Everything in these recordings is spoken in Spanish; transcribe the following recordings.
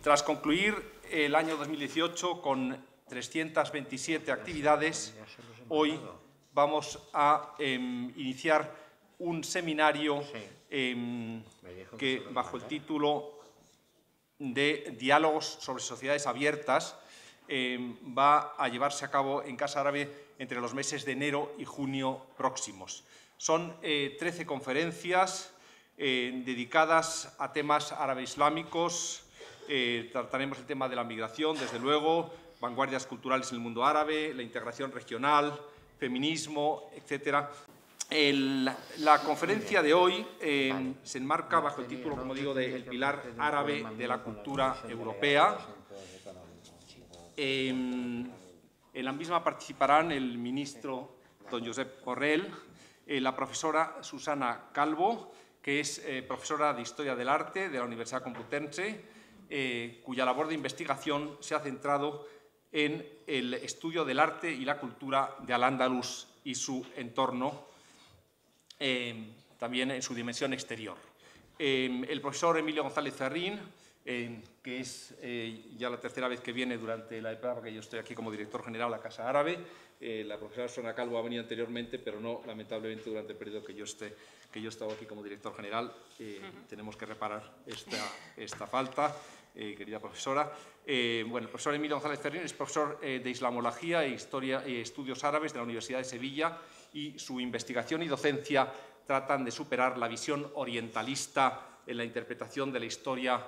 Tras concluir el año 2018 con 327 actividades, hoy vamos a iniciar un seminario que, bajo el título de Diálogos sobre Sociedades Abiertas, va a llevarse a cabo en Casa Árabe entre los meses de enero y junio próximos. Son 13 conferencias dedicadas a temas árabe-islámicos. Trataremos el tema de la migración, desde luego, vanguardias culturales en el mundo árabe, la integración regional, feminismo, etc. La conferencia de hoy se enmarca bajo el título, como digo, de El pilar árabe de la cultura europea. En la misma participarán el ministro don Josep Borrell, la profesora Susana Calvo, que es profesora de Historia del Arte de la Universidad Complutense, cuya labor de investigación se ha centrado en el estudio del arte y la cultura de Al-Ándalus y su entorno, también en su dimensión exterior. El profesor Emilio González Ferrín, que es ya la tercera vez que viene durante la etapa que yo estoy aquí como director general de la Casa Árabe. La profesora Susana Calvo ha venido anteriormente, pero no, lamentablemente, durante el periodo que yo he estado aquí como director general. Tenemos que reparar esta falta, querida profesora. Bueno, el profesor Emilio González Ferrín es profesor de Islamología e Historia y Estudios Árabes de la Universidad de Sevilla, y su investigación y docencia tratan de superar la visión orientalista en la interpretación de la historia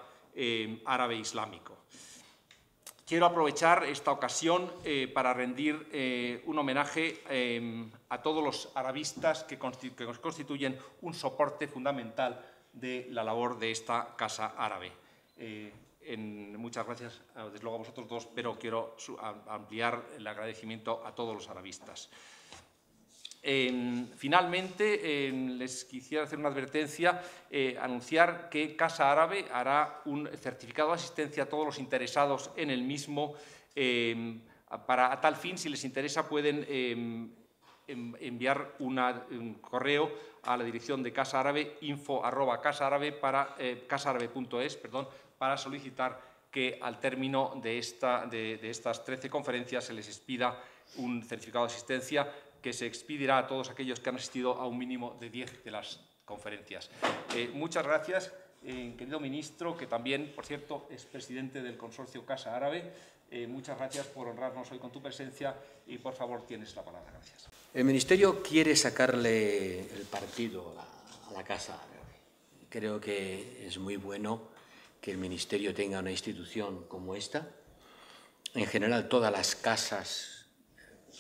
árabe islámico. Quiero aprovechar esta ocasión para rendir un homenaje a todos los arabistas que constituyen un soporte fundamental de la labor de esta Casa Árabe. Muchas gracias, desde luego, a vosotros dos, pero quiero ampliar el agradecimiento a todos los arabistas. Finalmente, les quisiera hacer una advertencia, anunciar que Casa Árabe hará un certificado de asistencia a todos los interesados en el mismo. A tal fin, si les interesa, pueden enviar un correo a la dirección de Casa Árabe, info@casaarabe.es, para solicitar que al término de estas 13 conferencias se les expida un certificado de asistencia que se expedirá a todos aquellos que han asistido a un mínimo de 10 de las conferencias. Muchas gracias, querido ministro, que también, por cierto, es presidente del consorcio Casa Árabe. Muchas gracias por honrarnos hoy con tu presencia y, por favor, tienes la palabra. Gracias. El Ministerio quiere sacarle el partido a la Casa Árabe. Creo que es muy bueno que el Ministerio tenga una institución como esta. En general, todas las casas,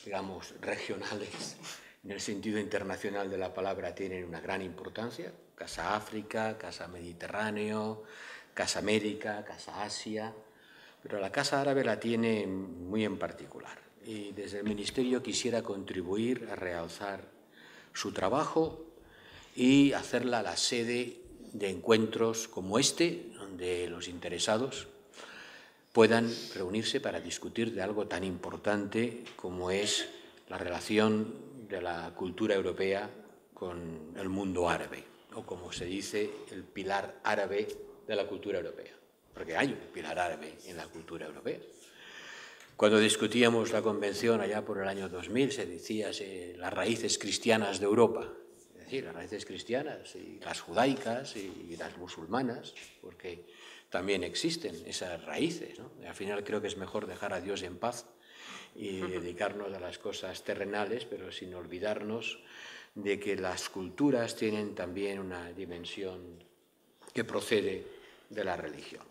digamos, regionales, en el sentido internacional de la palabra, tienen una gran importancia. Casa África, Casa Mediterráneo, Casa América, Casa Asia, pero la Casa Árabe la tiene muy en particular. Y desde el Ministerio quisiera contribuir a realzar su trabajo y hacerla la sede de encuentros como este, donde los interesados puedan reunirse para discutir de algo tan importante como es la relación de la cultura europea con el mundo árabe, o como se dice, el pilar árabe de la cultura europea, porque hay un pilar árabe en la cultura europea. Cuando discutíamos la convención allá por el año 2000, se decía las raíces cristianas de Europa, es decir, las raíces cristianas y las judaicas y las musulmanas, porque también existen esas raíces, ¿no? Al final creo que es mejor dejar a Dios en paz y dedicarnos a las cosas terrenales, pero sin olvidarnos de que las culturas tienen también una dimensión que procede de la religión.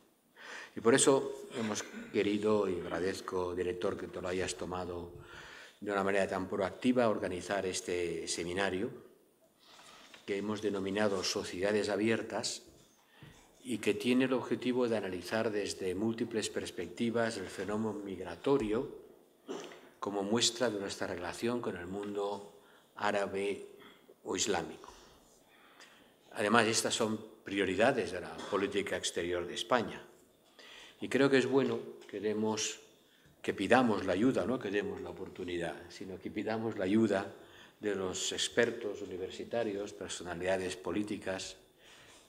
Y por eso hemos querido, y agradezco, director, que te lo hayas tomado de una manera tan proactiva, organizar este seminario que hemos denominado Sociedades Abiertas, y que tiene el objetivo de analizar desde múltiples perspectivas el fenómeno migratorio como muestra de nuestra relación con el mundo árabe o islámico. Además, estas son prioridades de la política exterior de España. Y creo que es bueno que pidamos la ayuda, no que demos la oportunidad, sino que pidamos la ayuda de los expertos universitarios, personalidades políticas,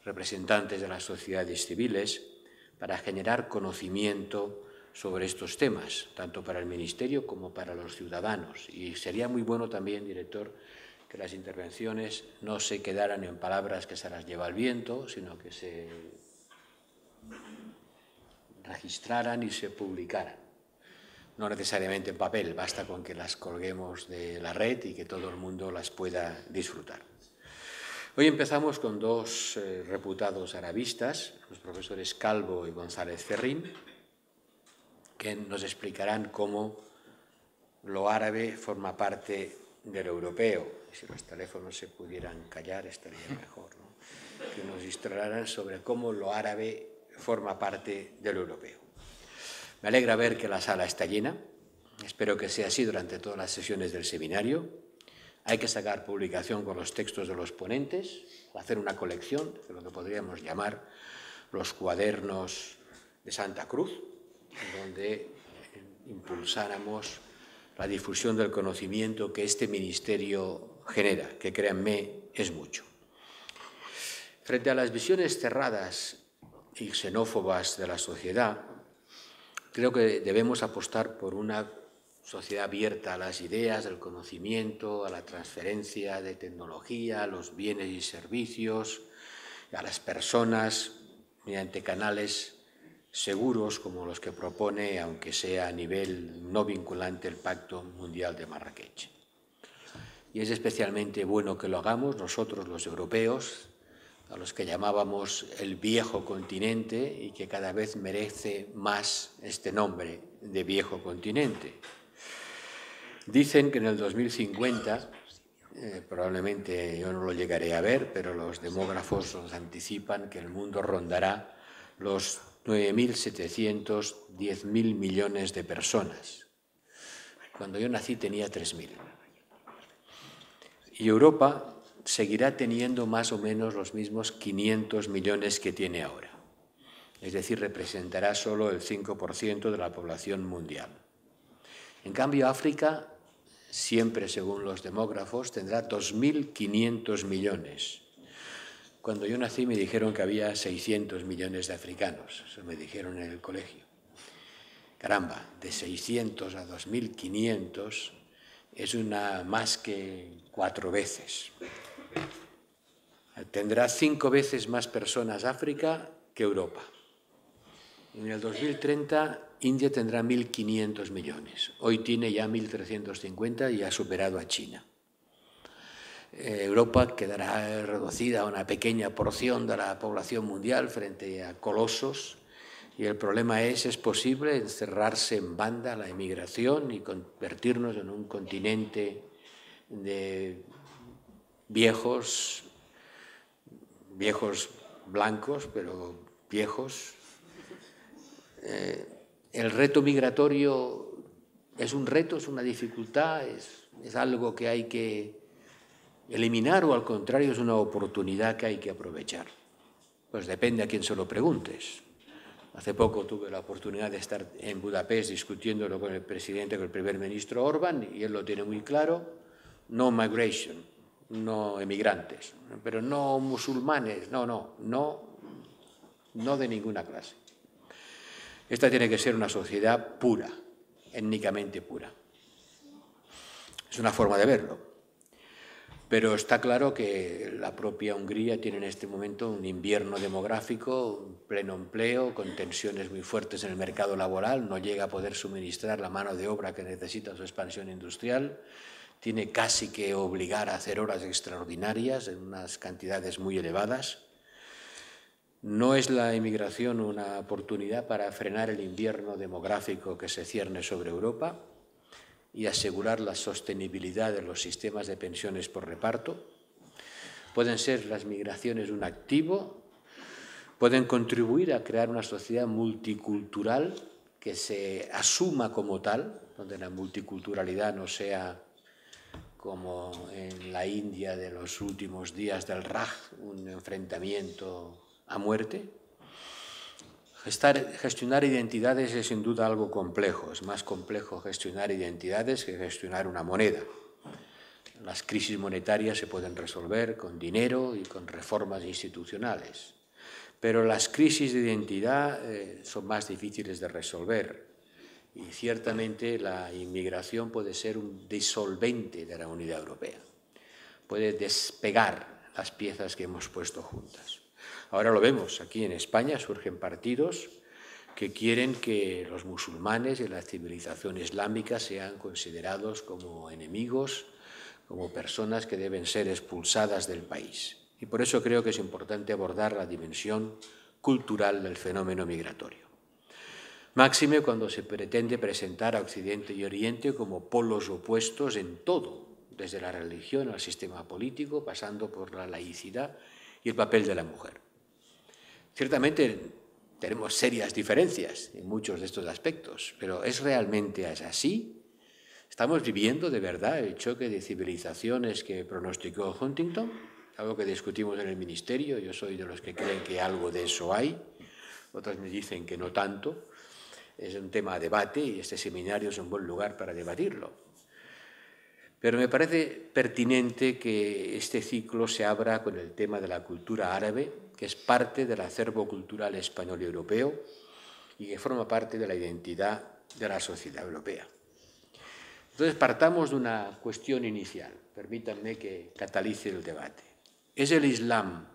representantes de las sociedades civiles, para generar conocimiento sobre estos temas, tanto para el Ministerio como para los ciudadanos. Y sería muy bueno también, director, que las intervenciones no se quedaran en palabras que se las lleva el viento, sino que se registraran y se publicaran. No necesariamente en papel, basta con que las colguemos de la red y que todo el mundo las pueda disfrutar. Hoy empezamos con dos reputados arabistas, los profesores Calvo y González Ferrín, que nos explicarán cómo lo árabe forma parte del europeo. Si los teléfonos se pudieran callar estaría mejor, ¿no? Que nos instruirán sobre cómo lo árabe forma parte del europeo. Me alegra ver que la sala está llena. Espero que sea así durante todas las sesiones del seminario. Hay que sacar publicación con los textos de los ponentes, hacer una colección de lo que podríamos llamar los cuadernos de Santa Cruz, donde impulsáramos la difusión del conocimiento que este ministerio genera, que créanme, es mucho. Frente a las visiones cerradas y xenófobas de la sociedad, creo que debemos apostar por una sociedad abierta a las ideas, al conocimiento, a la transferencia de tecnología, a los bienes y servicios, a las personas, mediante canales seguros como los que propone, aunque sea a nivel no vinculante, el Pacto Mundial de Marrakech. Y es especialmente bueno que lo hagamos nosotros, los europeos, a los que llamábamos el viejo continente y que cada vez merece más este nombre de viejo continente. Dicen que en el 2050, probablemente yo no lo llegaré a ver, pero los demógrafos nos anticipan que el mundo rondará los 9.710.000 millones de personas. Cuando yo nací tenía 3.000. Y Europa seguirá teniendo más o menos los mismos 500 millones que tiene ahora. Es decir, representará solo el 5% de la población mundial. En cambio, África, siempre según los demógrafos, tendrá 2.500 millones. Cuando yo nací me dijeron que había 600 millones de africanos, eso me dijeron en el colegio. Caramba, de 600 a 2.500 es una más que 4 veces. Tendrá 5 veces más personas África que Europa. En el 2030 India tendrá 1.500 millones. Hoy tiene ya 1.350 y ha superado a China. Europa quedará reducida a una pequeña porción de la población mundial frente a colosos. Y el problema es posible encerrarse en banda la emigración y convertirnos en un continente de viejos blancos, pero viejos. El reto migratorio es un reto, es una dificultad, es algo que hay que eliminar o al contrario es una oportunidad que hay que aprovechar. Pues depende a quién se lo preguntes. Hace poco tuve la oportunidad de estar en Budapest discutiéndolo con el presidente, con el primer ministro Orbán, y él lo tiene muy claro: no migration, no emigrantes, pero no musulmanes, no de ninguna clase. Esta tiene que ser una sociedad pura, étnicamente pura. Es una forma de verlo. Pero está claro que la propia Hungría tiene en este momento un invierno demográfico, un pleno empleo, con tensiones muy fuertes en el mercado laboral, no llega a poder suministrar la mano de obra que necesita su expansión industrial, tiene casi que obligar a hacer horas extraordinarias en unas cantidades muy elevadas. ¿No es la inmigración una oportunidad para frenar el invierno demográfico que se cierne sobre Europa y asegurar la sostenibilidad de los sistemas de pensiones por reparto? Pueden ser las migraciones un activo, pueden contribuir a crear una sociedad multicultural que se asuma como tal, donde la multiculturalidad no sea como en la India de los últimos días del Raj, un enfrentamiento a muerte. Gestionar identidades es sin duda algo complejo. Es más complejo gestionar identidades que gestionar una moneda. Las crisis monetarias se pueden resolver con dinero y con reformas institucionales, Pero las crisis de identidad son más difíciles de resolver y ciertamente la inmigración puede ser un disolvente de la unidad europea. Puede despegar las piezas que hemos puesto juntas. Ahora lo vemos, aquí en España surgen partidos que quieren que los musulmanes y la civilización islámica sean considerados como enemigos, como personas que deben ser expulsadas del país. Y por eso creo que es importante abordar la dimensión cultural del fenómeno migratorio. Máxime cuando se pretende presentar a Occidente y Oriente como polos opuestos en todo, desde la religión al sistema político, pasando por la laicidad y el papel de la mujer. Ciertamente tenemos serias diferencias en muchos de estos aspectos, pero ¿es realmente así? ¿Estamos viviendo de verdad el choque de civilizaciones que pronosticó Huntington? Algo que discutimos en el Ministerio. Yo soy de los que creen que algo de eso hay, otros me dicen que no tanto. Es un tema a debate y este seminario es un buen lugar para debatirlo. Pero me parece pertinente que este ciclo se abra con el tema de la cultura árabe, que es parte del acervo cultural español y europeo y que forma parte de la identidad de la sociedad europea. Entonces, partamos de una cuestión inicial. Permítanme que catalice el debate. ¿Es el Islam,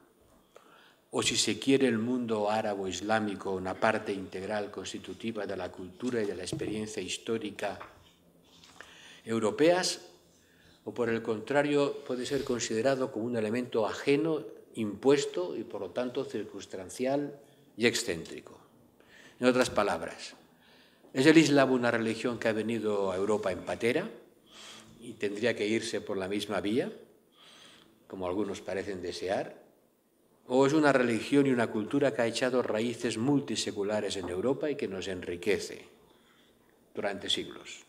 o si se quiere el mundo árabe-islámico, una parte integral constitutiva de la cultura y de la experiencia histórica europeas, o por el contrario puede ser considerado como un elemento ajeno, impuesto y por lo tanto circunstancial y excéntrico? En otras palabras, ¿es el Islam una religión que ha venido a Europa en patera y tendría que irse por la misma vía, como algunos parecen desear? ¿O es una religión y una cultura que ha echado raíces multiseculares en Europa y que nos enriquece durante siglos?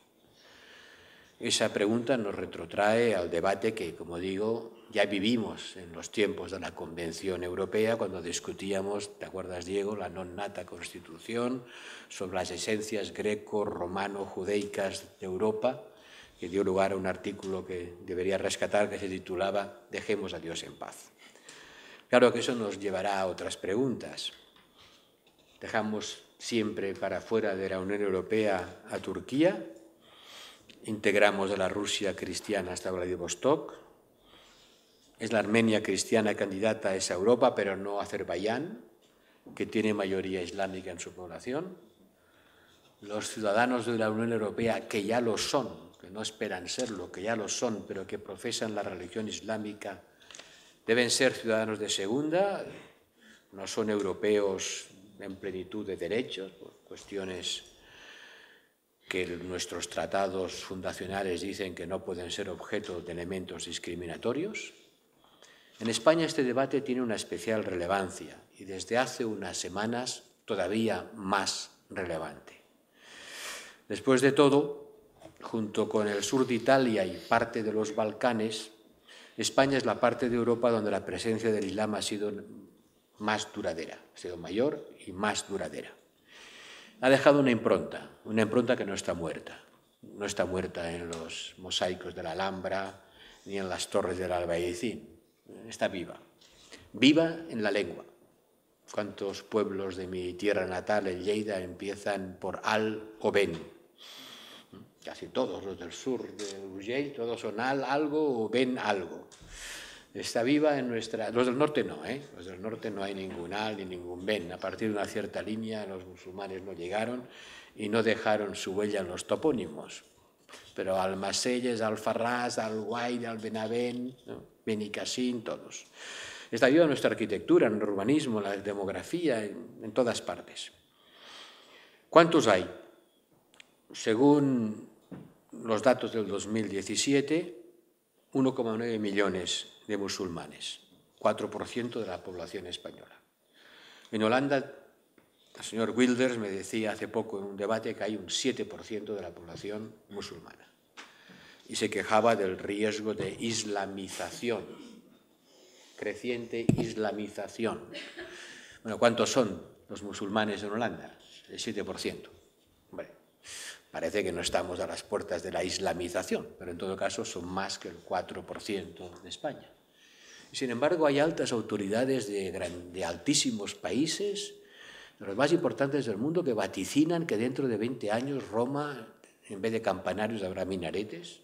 Esa pregunta nos retrotrae al debate que, como digo, ya vivimos en los tiempos de la Convención Europea, cuando discutíamos, ¿te acuerdas, Diego?, la non nata Constitución, sobre las esencias greco-romano-judaicas de Europa, que dio lugar a un artículo que debería rescatar, que se titulaba «Dejemos a Dios en paz». Claro que eso nos llevará a otras preguntas. ¿Dejamos siempre para fuera de la Unión Europea a Turquía? ¿Integramos a la Rusia cristiana hasta Vladivostok? ¿Es la Armenia cristiana candidata a esa Europa, pero no Azerbaiyán, que tiene mayoría islámica en su población? Los ciudadanos de la Unión Europea, que ya lo son, que no esperan serlo, que ya lo son, pero que profesan la religión islámica, ¿deben ser ciudadanos de segunda? ¿No son europeos en plenitud de derechos? Por cuestiones que nuestros tratados fundacionales dicen que no pueden ser objeto de elementos discriminatorios. En España este debate tiene una especial relevancia y desde hace unas semanas todavía más relevante. Después de todo, junto con el sur de Italia y parte de los Balcanes, España es la parte de Europa donde la presencia del Islam ha sido más duradera, ha sido mayor y más duradera. Ha dejado una impronta que no está muerta. No está muerta en los mosaicos de la Alhambra ni en las torres del Albaicín. Está viva. Viva en la lengua. ¿Cuántos pueblos de mi tierra natal, en Lleida, empiezan por al o ben? Casi todos los del sur de Urgell, todos son al algo o ben algo. Está viva en nuestra... Los del norte no, ¿eh? Los del norte no hay ningún al ni ningún ben. A partir de una cierta línea los musulmanes no llegaron y no dejaron su huella en los topónimos. Pero Almacelles, Alfarrás, Alguaire, Albenavent, ¿no?, Benicassin, todos. Está viva en nuestra arquitectura, en el urbanismo, en la demografía, en todas partes. ¿Cuántos hay? Según los datos del 2017, 1,9 millones de musulmanes, 4% de la población española. En Holanda, el señor Wilders me decía hace poco en un debate que hay un 7% de la población musulmana y se quejaba del riesgo de islamización, creciente islamización. Bueno, ¿cuántos son los musulmanes en Holanda? El 7%. Bueno, parece que no estamos a las puertas de la islamización, pero en todo caso son más que el 4% de España. Sin embargo, hay altas autoridades de altísimos países, de los más importantes del mundo, que vaticinan que dentro de 20 años Roma, en vez de campanarios, habrá minaretes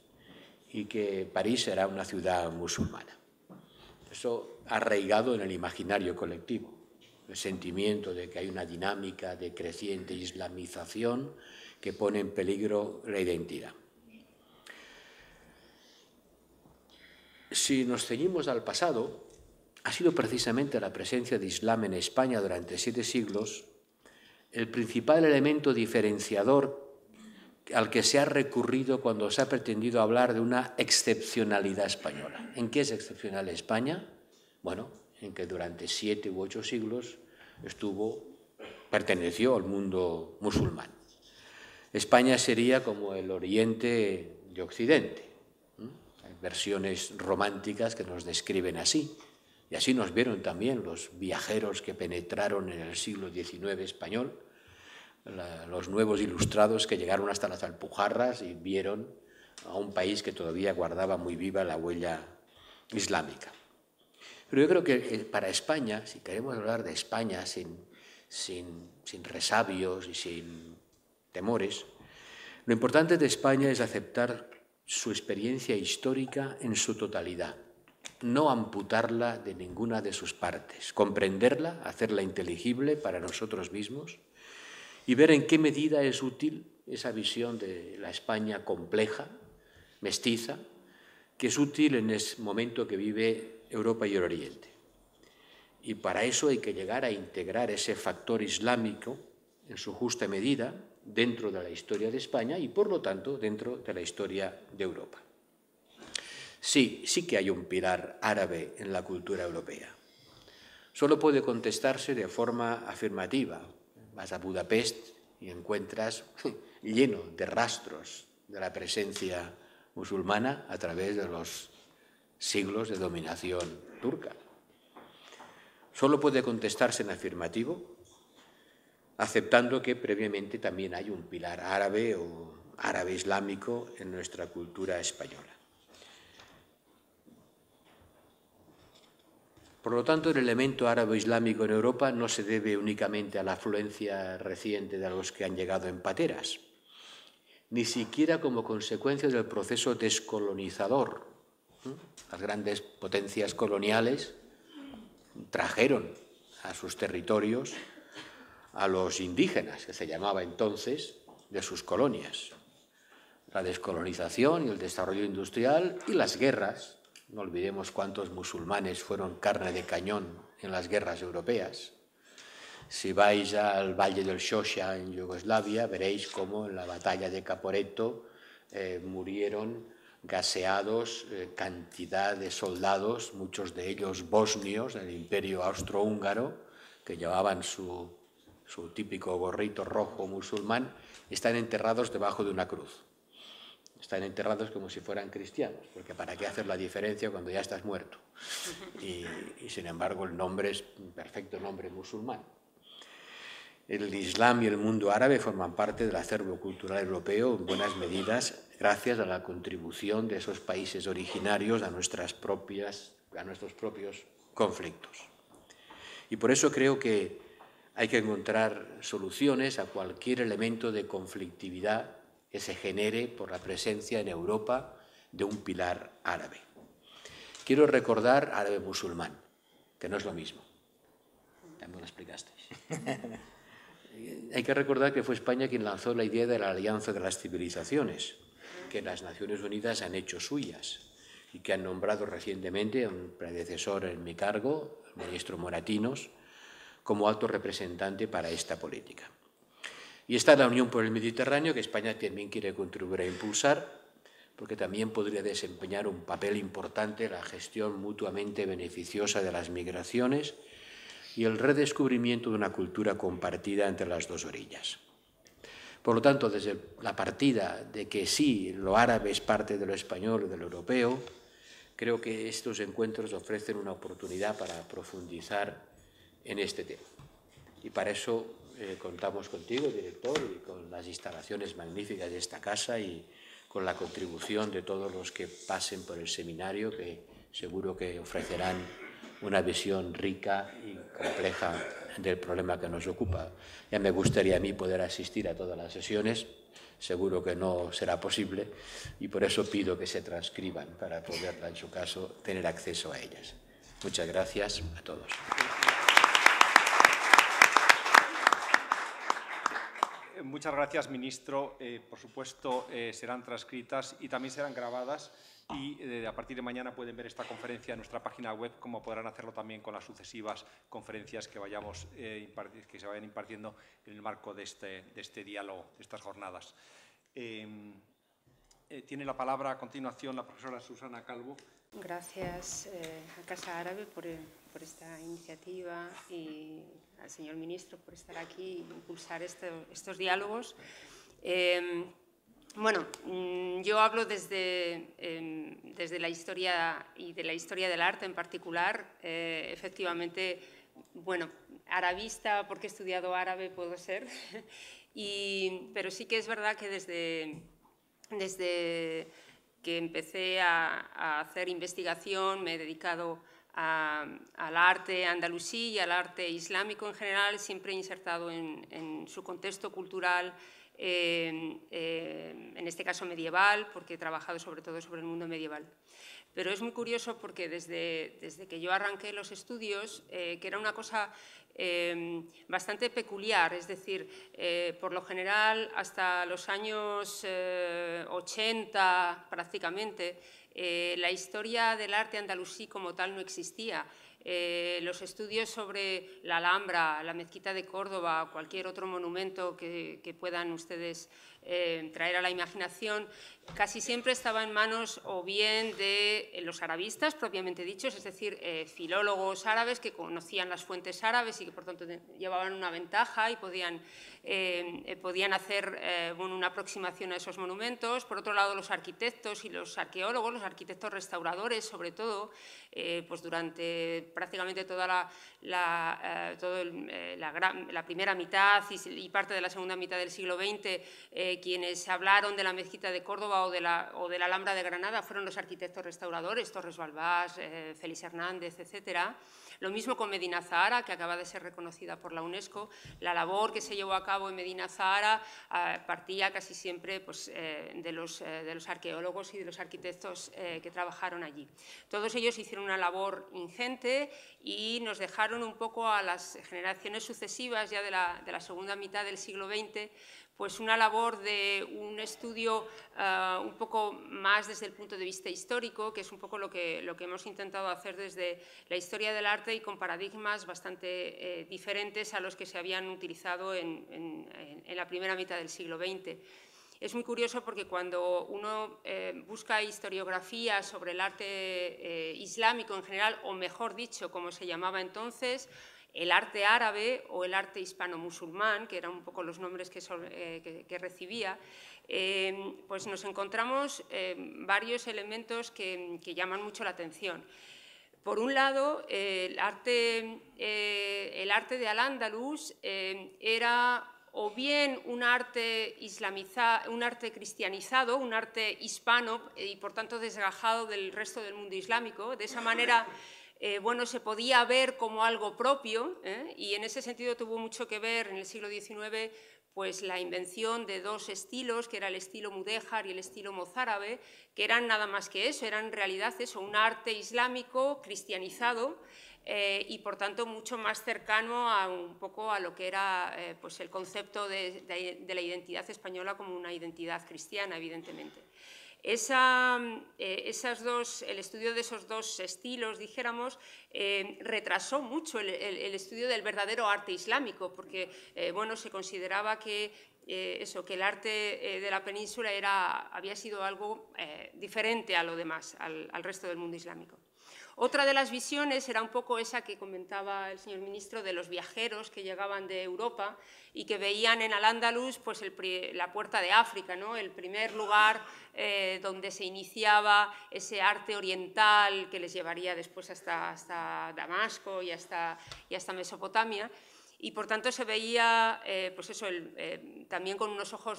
y que París será una ciudad musulmana. Eso ha arraigado en el imaginario colectivo, el sentimiento de que hay una dinámica de creciente islamización que pone en peligro la identidad. Si nos ceñimos al pasado, ha sido precisamente la presencia de Islam en España durante 7 siglos el principal elemento diferenciador al que se ha recurrido cuando se ha pretendido hablar de una excepcionalidad española. ¿En qué es excepcional España? Bueno, en que durante 7 u 8 siglos perteneció al mundo musulmán. España sería como el Oriente de Occidente. Hay versiones románticas que nos describen así. Y así nos vieron también los viajeros que penetraron en el siglo XIX español, los nuevos ilustrados que llegaron hasta las Alpujarras y vieron a un país que todavía guardaba muy viva la huella islámica. Pero yo creo que para España, si queremos hablar de España sin resabios y sin temores, lo importante de España es aceptar su experiencia histórica en su totalidad, no amputarla de ninguna de sus partes, comprenderla, hacerla inteligible para nosotros mismos y ver en qué medida es útil esa visión de la España compleja, mestiza, que es útil en ese momento que vive Europa y el Oriente. Y para eso hay que llegar a integrar ese factor islámico en su justa medida dentro de la historia de España y, por lo tanto, dentro de la historia de Europa. Sí que hay un pilar árabe en la cultura europea. Solo puede contestarse de forma afirmativa. Vas a Budapest y encuentras lleno de rastros de la presencia musulmana a través de los siglos de dominación turca. Solo puede contestarse en afirmativo, aceptando que previamente también hay un pilar árabe o árabe islámico en nuestra cultura española. Por lo tanto, el elemento árabe-islámico en Europa no se debe únicamente a la afluencia reciente de los que han llegado en pateras, ni siquiera como consecuencia del proceso descolonizador. Las grandes potencias coloniales trajeron a sus territorios a los indígenas, que se llamaba entonces, de sus colonias. La descolonización y el desarrollo industrial y las guerras. No olvidemos cuántos musulmanes fueron carne de cañón en las guerras europeas. Si vais al Valle del Xhosa en Yugoslavia, veréis cómo en la batalla de Caporetto murieron gaseados cantidad de soldados, muchos de ellos bosnios del Imperio Austrohúngaro, que llevaban su típico gorrito rojo musulmán, están enterrados debajo de una cruz. Están enterrados como si fueran cristianos, porque ¿para qué hacer la diferencia cuando ya estás muerto? Y sin embargo el nombre es un perfecto nombre musulmán. El Islam y el mundo árabe forman parte del acervo cultural europeo en buenas medidas gracias a la contribución de esos países originarios a nuestros propios conflictos. Y por eso creo que hay que encontrar soluciones a cualquier elemento de conflictividad que se genere por la presencia en Europa de un pilar árabe. Quiero recordar árabe musulmán, que no es lo mismo. Ya me lo explicasteis. Hay que recordar que fue España quien lanzó la idea de la Alianza de las Civilizaciones, que las Naciones Unidas han hecho suyas y que han nombrado recientemente a un predecesor en mi cargo, el ministro Moratinos, como alto representante para esta política. Y está la Unión por el Mediterráneo, que España también quiere contribuir a impulsar, porque también podría desempeñar un papel importante en la gestión mutuamente beneficiosa de las migraciones y el redescubrimiento de una cultura compartida entre las dos orillas. Por lo tanto, desde la partida de que sí, lo árabe es parte de lo español y de lo europeo, creo que estos encuentros ofrecen una oportunidad para profundizar en este tema. Y para eso contamos contigo, director, y con las instalaciones magníficas de esta casa y con la contribución de todos los que pasen por el seminario, que seguro que ofrecerán una visión rica y compleja del problema que nos ocupa. Ya me gustaría a mí poder asistir a todas las sesiones, seguro que no será posible, y por eso pido que se transcriban para poder, en su caso, tener acceso a ellas. Muchas gracias a todos. Muchas gracias, ministro. Por supuesto, serán transcritas y también serán grabadas, y a partir de mañana pueden ver esta conferencia en nuestra página web, como podrán hacerlo también con las sucesivas conferencias que que se vayan impartiendo en el marco de este diálogo, de estas jornadas. Tiene la palabra a continuación la profesora Susana Calvo. Gracias a Casa Árabe por esta iniciativa y al señor ministro por estar aquí e impulsar estos diálogos. Bueno, yo hablo desde la historia y de la historia del arte en particular. Efectivamente, bueno, arabista, porque he estudiado árabe puedo ser, pero sí que es verdad que desde que empecé a hacer investigación me he dedicado al arte andalusí y al arte islámico en general, siempre insertado en su contexto cultural, en este caso medieval, porque he trabajado sobre todo sobre el mundo medieval. Pero es muy curioso porque desde que yo arranqué los estudios, que era una cosa bastante peculiar, es decir, por lo general hasta los años 80 prácticamente, la historia del arte andalusí como tal no existía. Los estudios sobre la Alhambra, la Mezquita de Córdoba, cualquier otro monumento que puedan ustedes traer a la imaginación, casi siempre estaba en manos o bien de los arabistas propiamente dichos, es decir, filólogos árabes que conocían las fuentes árabes y que por tanto llevaban una ventaja y podían hacer una aproximación a esos monumentos. Por otro lado, los arquitectos y los arqueólogos, los arquitectos restauradores sobre todo, pues durante prácticamente toda la primera mitad y parte de la segunda mitad del siglo XX, quienes hablaron de la Mezquita de Córdoba o de la Alhambra de Granada fueron los arquitectos restauradores, Torres Balbás, Félix Hernández, etcétera. Lo mismo con Medina Zahara, que acaba de ser reconocida por la UNESCO. La labor que se llevó a cabo en Medina Zahara partía casi siempre pues, de los arqueólogos y de los arquitectos que trabajaron allí. Todos ellos hicieron una labor ingente y nos dejaron un poco a las generaciones sucesivas ya de la segunda mitad del siglo XX pues una labor de un estudio un poco más desde el punto de vista histórico, que es un poco lo que hemos intentado hacer desde la historia del arte y con paradigmas bastante diferentes a los que se habían utilizado en la primera mitad del siglo XX. Es muy curioso porque cuando uno busca historiografía sobre el arte islámico en general, o mejor dicho, como se llamaba entonces, el arte árabe o el arte hispano-musulmán, que eran un poco los nombres que recibía, pues nos encontramos varios elementos que llaman mucho la atención. Por un lado, el arte de Al-Ándalus era o bien un arte islamizado, un arte cristianizado, un arte hispano y por tanto desgajado del resto del mundo islámico. De esa manera bueno, se podía ver como algo propio y en ese sentido tuvo mucho que ver en el siglo XIX pues, la invención de dos estilos, que era el estilo mudéjar y el estilo mozárabe, que eran nada más que eso, eran en realidad eso, un arte islámico cristianizado y por tanto mucho más cercano a un poco a lo que era pues, el concepto de la identidad española como una identidad cristiana, evidentemente. El estudio de esos dos estilos, dijéramos, retrasó mucho el estudio del verdadero arte islámico, porque bueno, se consideraba que el arte de la península había sido algo diferente a lo demás, al resto del mundo islámico. Otra de las visiones era un poco esa que comentaba el señor ministro de los viajeros que llegaban de Europa y que veían en Al-Ándalus pues, la puerta de África, ¿no? El primer lugar donde se iniciaba ese arte oriental que les llevaría después hasta Damasco y hasta Mesopotamia. y por tanto se veía pues eso, también con unos ojos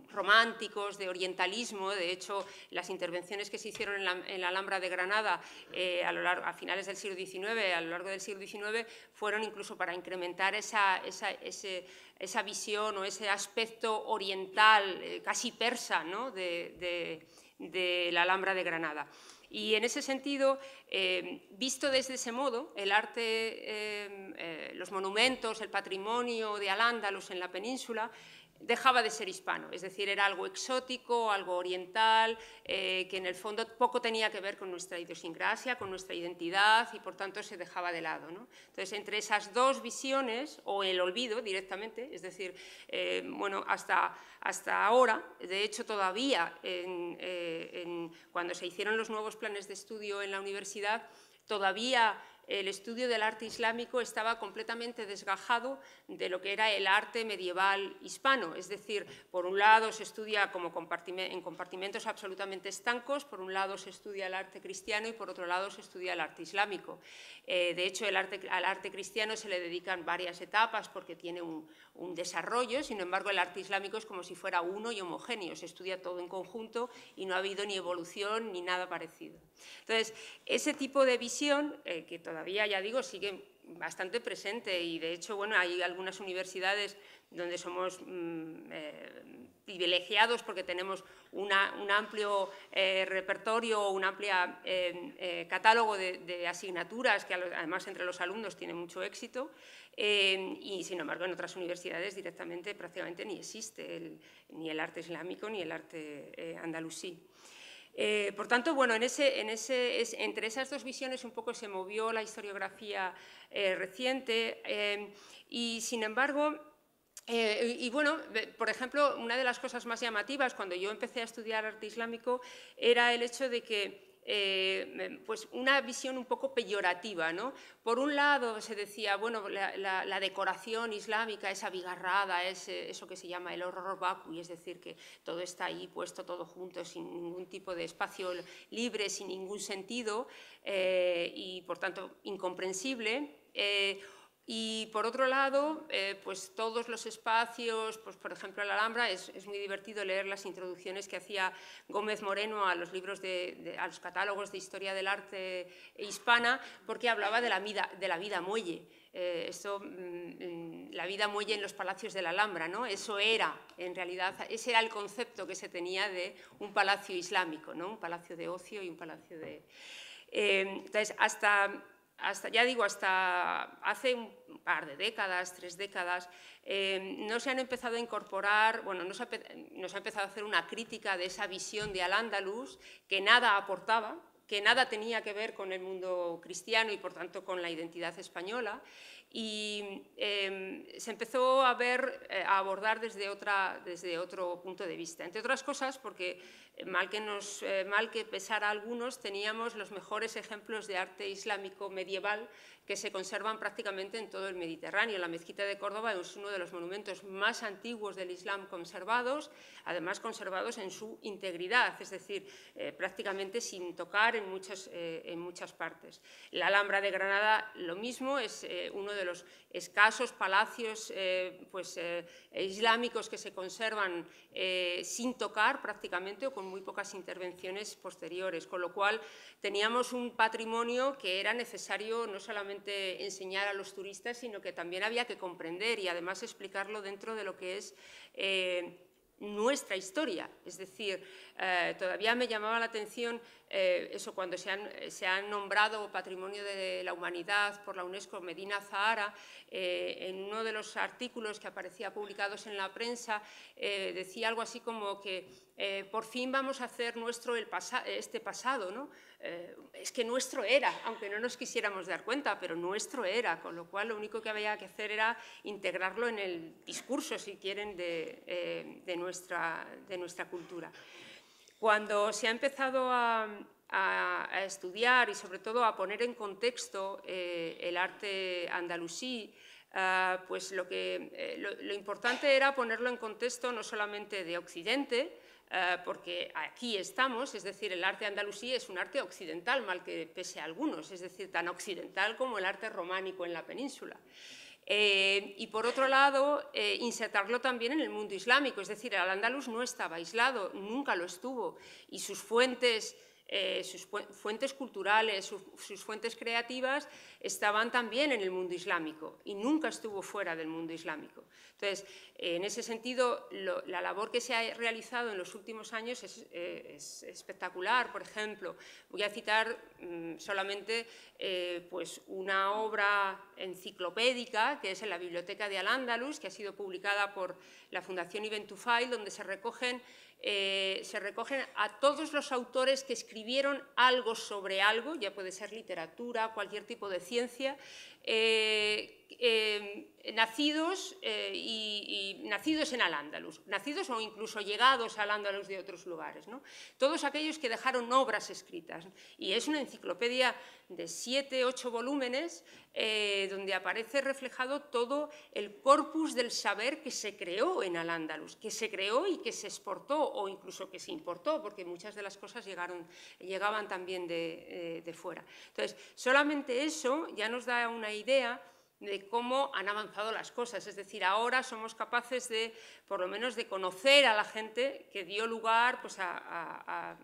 románticos, de orientalismo. De hecho, las intervenciones que se hicieron en la Alhambra de Granada a finales del siglo XIX, a lo largo del siglo XIX, fueron incluso para incrementar esa visión o ese aspecto oriental, casi persa, ¿no?, de la Alhambra de Granada. Y en ese sentido, visto desde ese modo, el arte, los monumentos, el patrimonio de Al-Ándalus en la península dejaba de ser hispano, es decir, era algo exótico, algo oriental, que en el fondo poco tenía que ver con nuestra idiosincrasia, con nuestra identidad, y por tanto se dejaba de lado, ¿no? Entonces, entre esas dos visiones, o el olvido directamente, es decir, bueno, hasta ahora, de hecho todavía cuando se hicieron los nuevos planes de estudio en la universidad, todavía el estudio del arte islámico estaba completamente desgajado de lo que era el arte medieval hispano. Es decir, por un lado se estudia en compartimentos absolutamente estancos, por un lado se estudia el arte cristiano y por otro lado se estudia el arte islámico. De hecho, al arte cristiano se le dedican varias etapas porque tiene un desarrollo, sin embargo, el arte islámico es como si fuera uno y homogéneo, se estudia todo en conjunto y no ha habido ni evolución ni nada parecido. Entonces, ese tipo de visión, que todavía, ya digo, sigue bastante presente, y de hecho, bueno, hay algunas universidades donde somos privilegiados porque tenemos un amplio repertorio, un amplio catálogo de asignaturas que además entre los alumnos tiene mucho éxito, y sin embargo en otras universidades directamente prácticamente ni existe ni el arte islámico ni el arte andalusí. Por tanto, bueno, entre esas dos visiones un poco se movió la historiografía reciente, y sin embargo, y bueno, por ejemplo, una de las cosas más llamativas cuando yo empecé a estudiar arte islámico era el hecho de que pues una visión un poco peyorativa, ¿no? Por un lado se decía, bueno, la decoración islámica es abigarrada, es eso que se llama el horror vacui, es decir, que todo está ahí puesto todo junto, sin ningún tipo de espacio libre, sin ningún sentido, y por tanto incomprensible. Y por otro lado, pues todos los espacios, pues por ejemplo en la Alhambra es muy divertido leer las introducciones que hacía Gómez Moreno a los libros a los catálogos de historia del arte hispana, porque hablaba de la vida muelle. La vida muelle en los palacios de la Alhambra, ¿no? Eso era, en realidad, ese era el concepto que se tenía de un palacio islámico, ¿no? Un palacio de ocio y un palacio de... entonces, ya digo, hasta hace un par de décadas, 3 décadas, no se han empezado a incorporar, bueno, no se ha empezado a hacer una crítica de esa visión de Al-Ándalus que nada aportaba, que nada tenía que ver con el mundo cristiano y, por tanto, con la identidad española, y se empezó a abordar desde otro punto de vista. Entre otras cosas, porque mal que pesara a algunos, teníamos los mejores ejemplos de arte islámico medieval que se conservan prácticamente en todo el Mediterráneo. La mezquita de Córdoba es uno de los monumentos más antiguos del Islam conservados, además conservados en su integridad, es decir, prácticamente sin tocar en muchas partes. La Alhambra de Granada, lo mismo, es uno de los escasos palacios islámicos que se conservan sin tocar prácticamente o con muy pocas intervenciones posteriores, con lo cual teníamos un patrimonio que era necesario no solamente enseñar a los turistas, sino que también había que comprender y además explicarlo dentro de lo que es nuestra historia. Es decir, todavía me llamaba la atención eso cuando se han nombrado Patrimonio de la Humanidad por la UNESCO Medina Zahara. En uno de los artículos que aparecía publicados en la prensa decía algo así como que por fin vamos a hacer nuestro este pasado, ¿no? Es que nuestro era, aunque no nos quisiéramos dar cuenta, pero nuestro era, con lo cual lo único que había que hacer era integrarlo en el discurso, si quieren, de nuestra cultura. Cuando se ha empezado a estudiar y sobre todo a poner en contexto el arte andalusí, pues lo importante era ponerlo en contexto no solamente de Occidente, porque aquí estamos, es decir, el arte andalusí es un arte occidental, mal que pese a algunos, es decir, tan occidental como el arte románico en la península. Y por otro lado, insertarlo también en el mundo islámico, es decir, el Al-Ándalus no estaba aislado, nunca lo estuvo, y sus fuentes culturales, sus fuentes creativas estaban también en el mundo islámico y nunca estuvo fuera del mundo islámico. Entonces, en ese sentido, la labor que se ha realizado en los últimos años es espectacular. Por ejemplo, voy a citar solamente pues una obra enciclopédica que es en la Biblioteca de Al-Ándalus, que ha sido publicada por la Fundación Ibn Tufail, donde se recogen a todos los autores que escribieron algo sobre algo, ya puede ser literatura, cualquier tipo de ciencia, nacidos en Al-Ándalus, nacidos o incluso llegados al Al-Ándalus de otros lugares, ¿no? Todos aquellos que dejaron obras escritas. Y es una enciclopedia de 7, 8 volúmenes donde aparece reflejado todo el corpus del saber que se creó en Al-Ándalus, que se creó y que se exportó o incluso que se importó, porque muchas de las cosas llegaban también de fuera. Entonces, solamente eso ya nos da una idea de cómo han avanzado las cosas, es decir, ahora somos capaces de, por lo menos, de conocer a la gente que dio lugar pues, a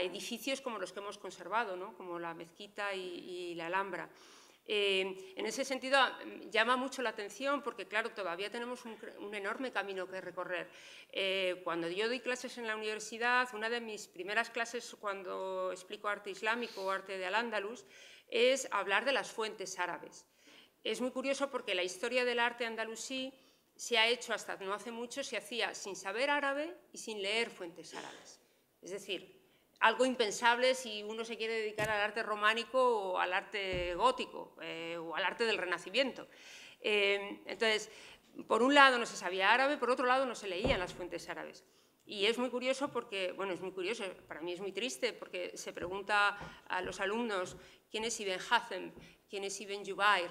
edificios como los que hemos conservado, ¿no? Como la mezquita y la Alhambra. En ese sentido, llama mucho la atención porque, claro, todavía tenemos un enorme camino que recorrer. Cuando yo doy clases en la universidad, una de mis primeras clases cuando explico arte islámico o arte de Al-Ándalus es hablar de las fuentes árabes. Es muy curioso porque la historia del arte andalusí se ha hecho hasta no hace mucho, se hacía sin saber árabe y sin leer fuentes árabes. Es decir, algo impensable si uno se quiere dedicar al arte románico o al arte gótico o al arte del Renacimiento. Entonces, por un lado no se sabía árabe, por otro lado no se leían las fuentes árabes. Y es muy curioso porque, bueno, es muy curioso, para mí es muy triste porque se pregunta a los alumnos quién es Ibn Hazm, quién es Ibn Jubayr,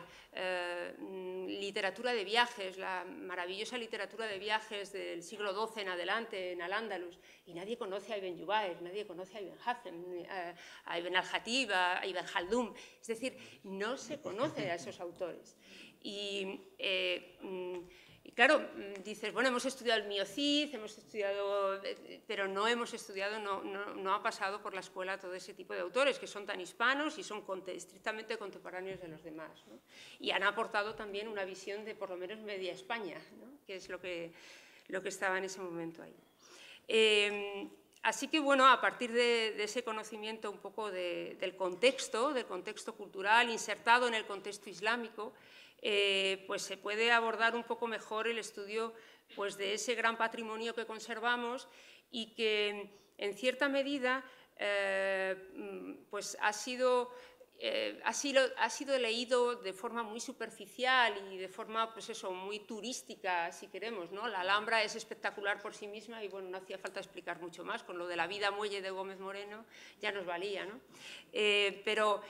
literatura de viajes, la maravillosa literatura de viajes del siglo XII en adelante en Al-Ándalus, y nadie conoce a Ibn Jubayr, nadie conoce a Ibn Hazm, a Ibn al-Jatib, a Ibn Khaldun, es decir, no se conoce a esos autores. Y claro, dices, bueno, hemos estudiado el Miocid, hemos estudiado, pero no hemos estudiado, no ha pasado por la escuela todo ese tipo de autores que son tan hispanos y son estrictamente contemporáneos de los demás, ¿no? Y han aportado también una visión de por lo menos media España, ¿no? Que es lo que estaba en ese momento ahí. Así que, bueno, a partir de ese conocimiento un poco del contexto cultural insertado en el contexto islámico, pues se puede abordar un poco mejor el estudio pues, de ese gran patrimonio que conservamos y que, en cierta medida, pues ha sido leído de forma muy superficial y de forma, pues eso, muy turística, si queremos, ¿no? La Alhambra es espectacular por sí misma y, bueno, no hacía falta explicar mucho más. Con lo de la vida muelle de Gómez Moreno ya nos valía, ¿no? Pero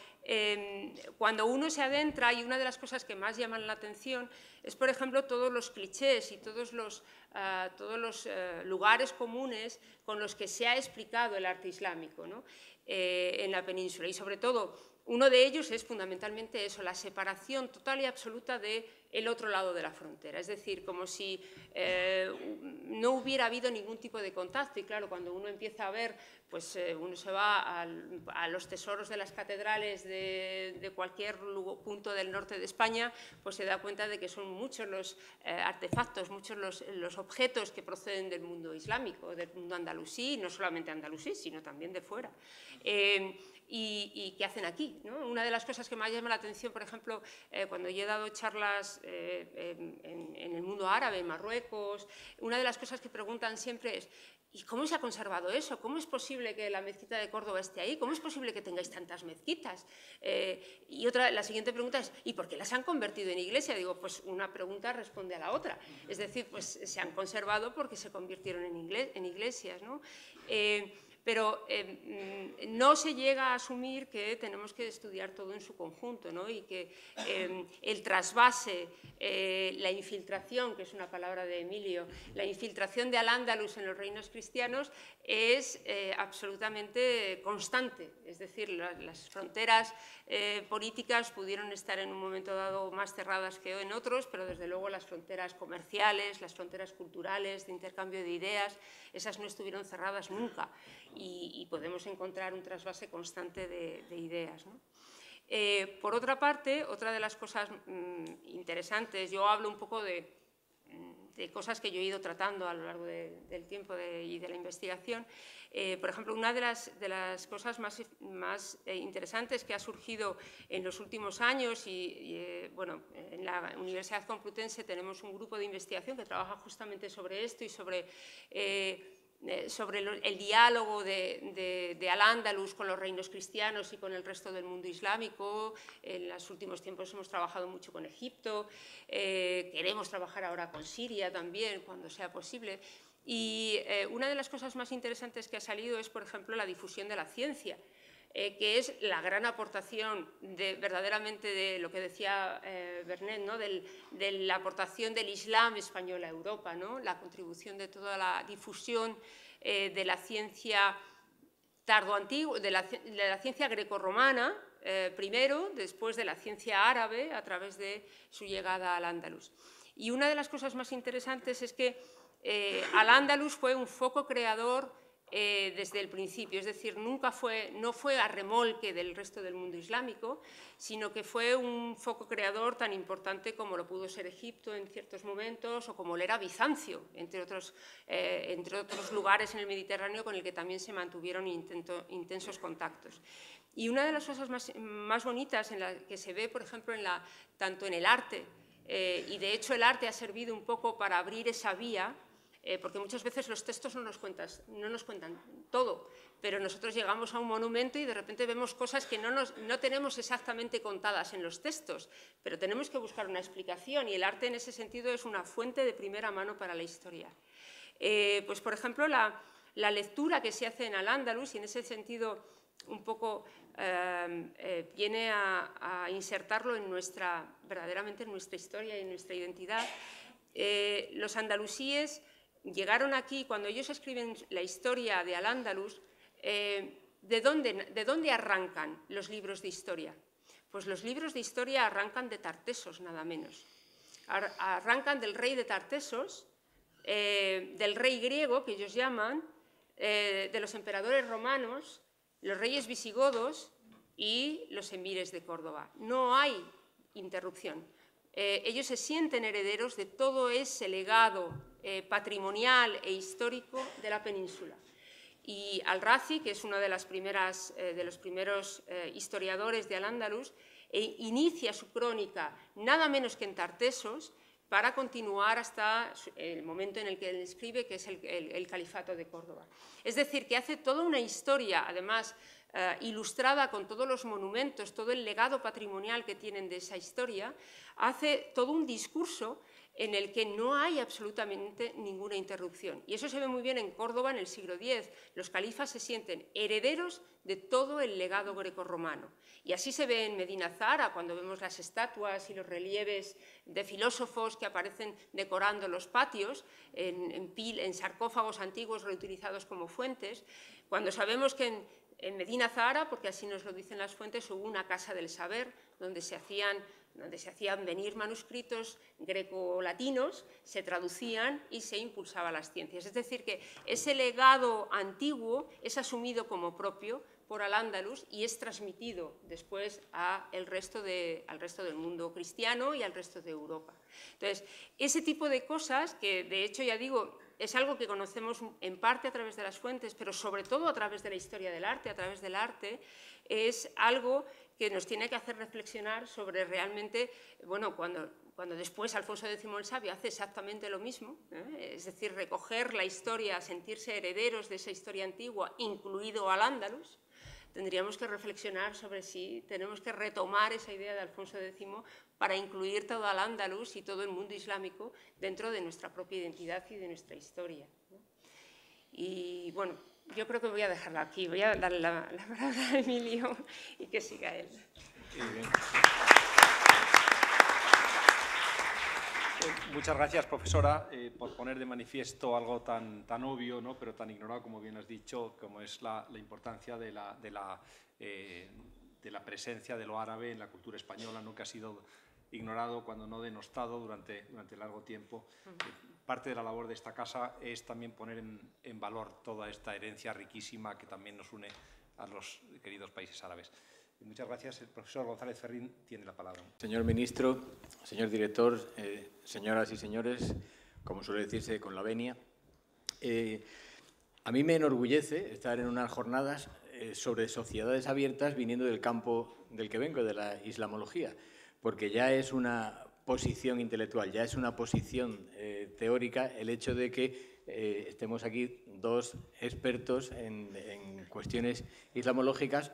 cuando uno se adentra, y una de las cosas que más llaman la atención es, por ejemplo, todos los clichés y todos los lugares comunes con los que se ha explicado el arte islámico, ¿no? En la península, y sobre todo uno de ellos es fundamentalmente eso, la separación total y absoluta del otro lado de la frontera, es decir, como si no hubiera habido ningún tipo de contacto. Y claro, cuando uno empieza a ver, pues uno se va a los tesoros de las catedrales de cualquier punto del norte de España, pues se da cuenta de que son muchos los artefactos, muchos los objetos que proceden del mundo islámico, del mundo andalusí, no solamente andalusí, sino también de fuera. Y qué hacen aquí, ¿no? Una de las cosas que más llama la atención, por ejemplo, cuando yo he dado charlas en el mundo árabe, en Marruecos, una de las cosas que preguntan siempre es: ¿y cómo se ha conservado eso? ¿Cómo es posible que la mezquita de Córdoba esté ahí? ¿Cómo es posible que tengáis tantas mezquitas? Y la siguiente pregunta es: ¿y por qué las han convertido en iglesia? Digo, pues una pregunta responde a la otra. Es decir, pues se han conservado porque se convirtieron en iglesias, ¿no? pero no se llega a asumir que tenemos que estudiar todo en su conjunto, ¿no? Y que el trasvase, la infiltración, que es una palabra de Emilio, la infiltración de Al-Ándalus en los reinos cristianos es absolutamente constante. Es decir, las fronteras políticas pudieron estar en un momento dado más cerradas que en otros, pero desde luego las fronteras comerciales, las fronteras culturales, de intercambio de ideas, esas no estuvieron cerradas nunca y podemos encontrar un trasvase constante de ideas, ¿no? Por otra parte, otra de las cosas interesantes, yo hablo un poco de cosas que yo he ido tratando a lo largo del tiempo y de la investigación. Por ejemplo, una de las cosas más interesantes que ha surgido en los últimos años bueno, en la Universidad Complutense tenemos un grupo de investigación que trabaja justamente sobre esto y sobre el diálogo de Al-Ándalus con los reinos cristianos y con el resto del mundo islámico. En los últimos tiempos hemos trabajado mucho con Egipto, queremos trabajar ahora con Siria también, cuando sea posible. Y una de las cosas más interesantes que ha salido es, por ejemplo, la difusión de la ciencia, que es la gran aportación verdaderamente de lo que decía Bernet, ¿no? de la aportación del Islam español a Europa, ¿no? La contribución de toda la difusión de la ciencia tardoantigua, de la ciencia grecorromana, primero, después de la ciencia árabe, a través de su llegada al Andalus. Y una de las cosas más interesantes es que Al-Ándalus fue un foco creador desde el principio, es decir, no fue a remolque del resto del mundo islámico, sino que fue un foco creador tan importante como lo pudo ser Egipto en ciertos momentos o como lo era Bizancio, entre otros lugares en el Mediterráneo con el que también se mantuvieron intensos contactos. Y una de las cosas más bonitas en la que se ve, por ejemplo, tanto en el arte, y de hecho el arte ha servido un poco para abrir esa vía, porque muchas veces los textos no nos cuentan todo, pero nosotros llegamos a un monumento y de repente vemos cosas que no tenemos exactamente contadas en los textos, pero tenemos que buscar una explicación y el arte en ese sentido es una fuente de primera mano para la historia. Pues por ejemplo la lectura que se hace en Al-Ándalus, y en ese sentido un poco viene a insertarlo verdaderamente en nuestra historia y en nuestra identidad. Los andalusíes llegaron aquí, cuando ellos escriben la historia de Al-Ándalus, ¿de dónde arrancan los libros de historia? Pues los libros de historia arrancan de Tartesos, nada menos. Arrancan del rey de Tartesos, del rey griego, que ellos llaman, de los emperadores romanos, los reyes visigodos y los emires de Córdoba. No hay interrupción. Ellos se sienten herederos de todo ese legado patrimonial e histórico de la península. Y Al-Razi, que es uno de los primeros historiadores de Al-Ándalus, inicia su crónica nada menos que en Tartesos para continuar hasta el momento en el que él escribe, que es el Califato de Córdoba. Es decir, que hace toda una historia, además, ilustrada con todos los monumentos, todo el legado patrimonial que tienen de esa historia, hace todo un discurso en el que no hay absolutamente ninguna interrupción. Y eso se ve muy bien en Córdoba en el siglo X. Los califas se sienten herederos de todo el legado grecorromano. Y así se ve en Medina Zahara, cuando vemos las estatuas y los relieves de filósofos que aparecen decorando los patios, en sarcófagos antiguos reutilizados como fuentes, cuando sabemos que en Medina Zahara, porque así nos lo dicen las fuentes, hubo una casa del saber donde se hacían venir manuscritos grecolatinos, se traducían y se impulsaban las ciencias. Es decir, que ese legado antiguo es asumido como propio por Al-Ándalus y es transmitido después al resto del mundo cristiano y al resto de Europa. Entonces, ese tipo de cosas que, de hecho, ya digo, es algo que conocemos en parte a través de las fuentes, pero sobre todo a través de la historia del arte, a través del arte, es algo que nos tiene que hacer reflexionar sobre realmente, bueno, cuando después Alfonso X el Sabio hace exactamente lo mismo, es decir, recoger la historia, sentirse herederos de esa historia antigua, incluido Al-Ándalus, tendríamos que reflexionar sobre si tenemos que retomar esa idea de Alfonso X para incluir todo Al-Ándalus y todo el mundo islámico dentro de nuestra propia identidad y de nuestra historia, ¿no? Y bueno, yo creo que voy a dejarlo aquí. Voy a darle la palabra a Emilio y que siga él. Muchas gracias, profesora, por poner de manifiesto algo tan obvio, ¿no?, pero tan ignorado, como bien has dicho, como es la importancia de la presencia de lo árabe en la cultura española, ¿no?, que ha sido ignorado, cuando no denostado, durante largo tiempo. Parte de la labor de esta casa es también poner en valor toda esta herencia riquísima que también nos une a los queridos países árabes. Muchas gracias. El profesor González Ferrín tiene la palabra. Señor ministro, señor director, señoras y señores, como suele decirse con la venia, a mí me enorgullece estar en unas jornadas sobre sociedades abiertas viniendo del campo del que vengo, de la islamología, porque ya es una posición intelectual, ya es una posición teórica el hecho de que estemos aquí dos expertos en cuestiones islamológicas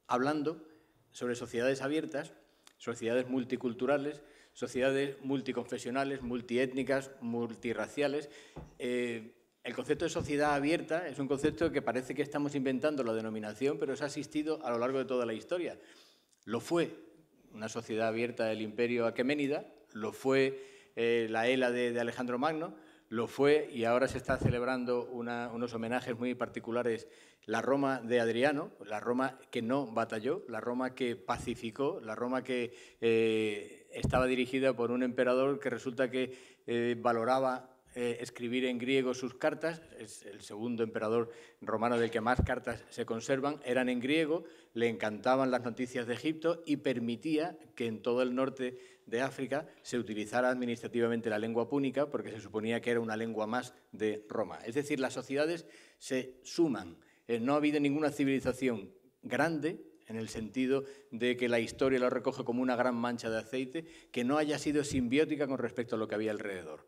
hablando sobre sociedades abiertas, sociedades multiculturales, sociedades multiconfesionales, multiétnicas, multirraciales. El concepto de sociedad abierta es un concepto que parece que estamos inventando la denominación, pero se ha existido a lo largo de toda la historia. Lo fue una sociedad abierta del Imperio Aqueménida, lo fue la Hela de Alejandro Magno, lo fue, y ahora se está celebrando unos homenajes muy particulares, la Roma de Adriano, la Roma que no batalló, la Roma que pacificó, la Roma que estaba dirigida por un emperador que resulta que valoraba escribir en griego sus cartas. Es el segundo emperador romano del que más cartas se conservan, eran en griego, le encantaban las noticias de Egipto y permitía que en todo el norte de África se utilizara administrativamente la lengua púnica, porque se suponía que era una lengua más de Roma. Es decir, las sociedades se suman. No ha habido ninguna civilización grande, en el sentido de que la historia lo recoge como una gran mancha de aceite, que no haya sido simbiótica con respecto a lo que había alrededor.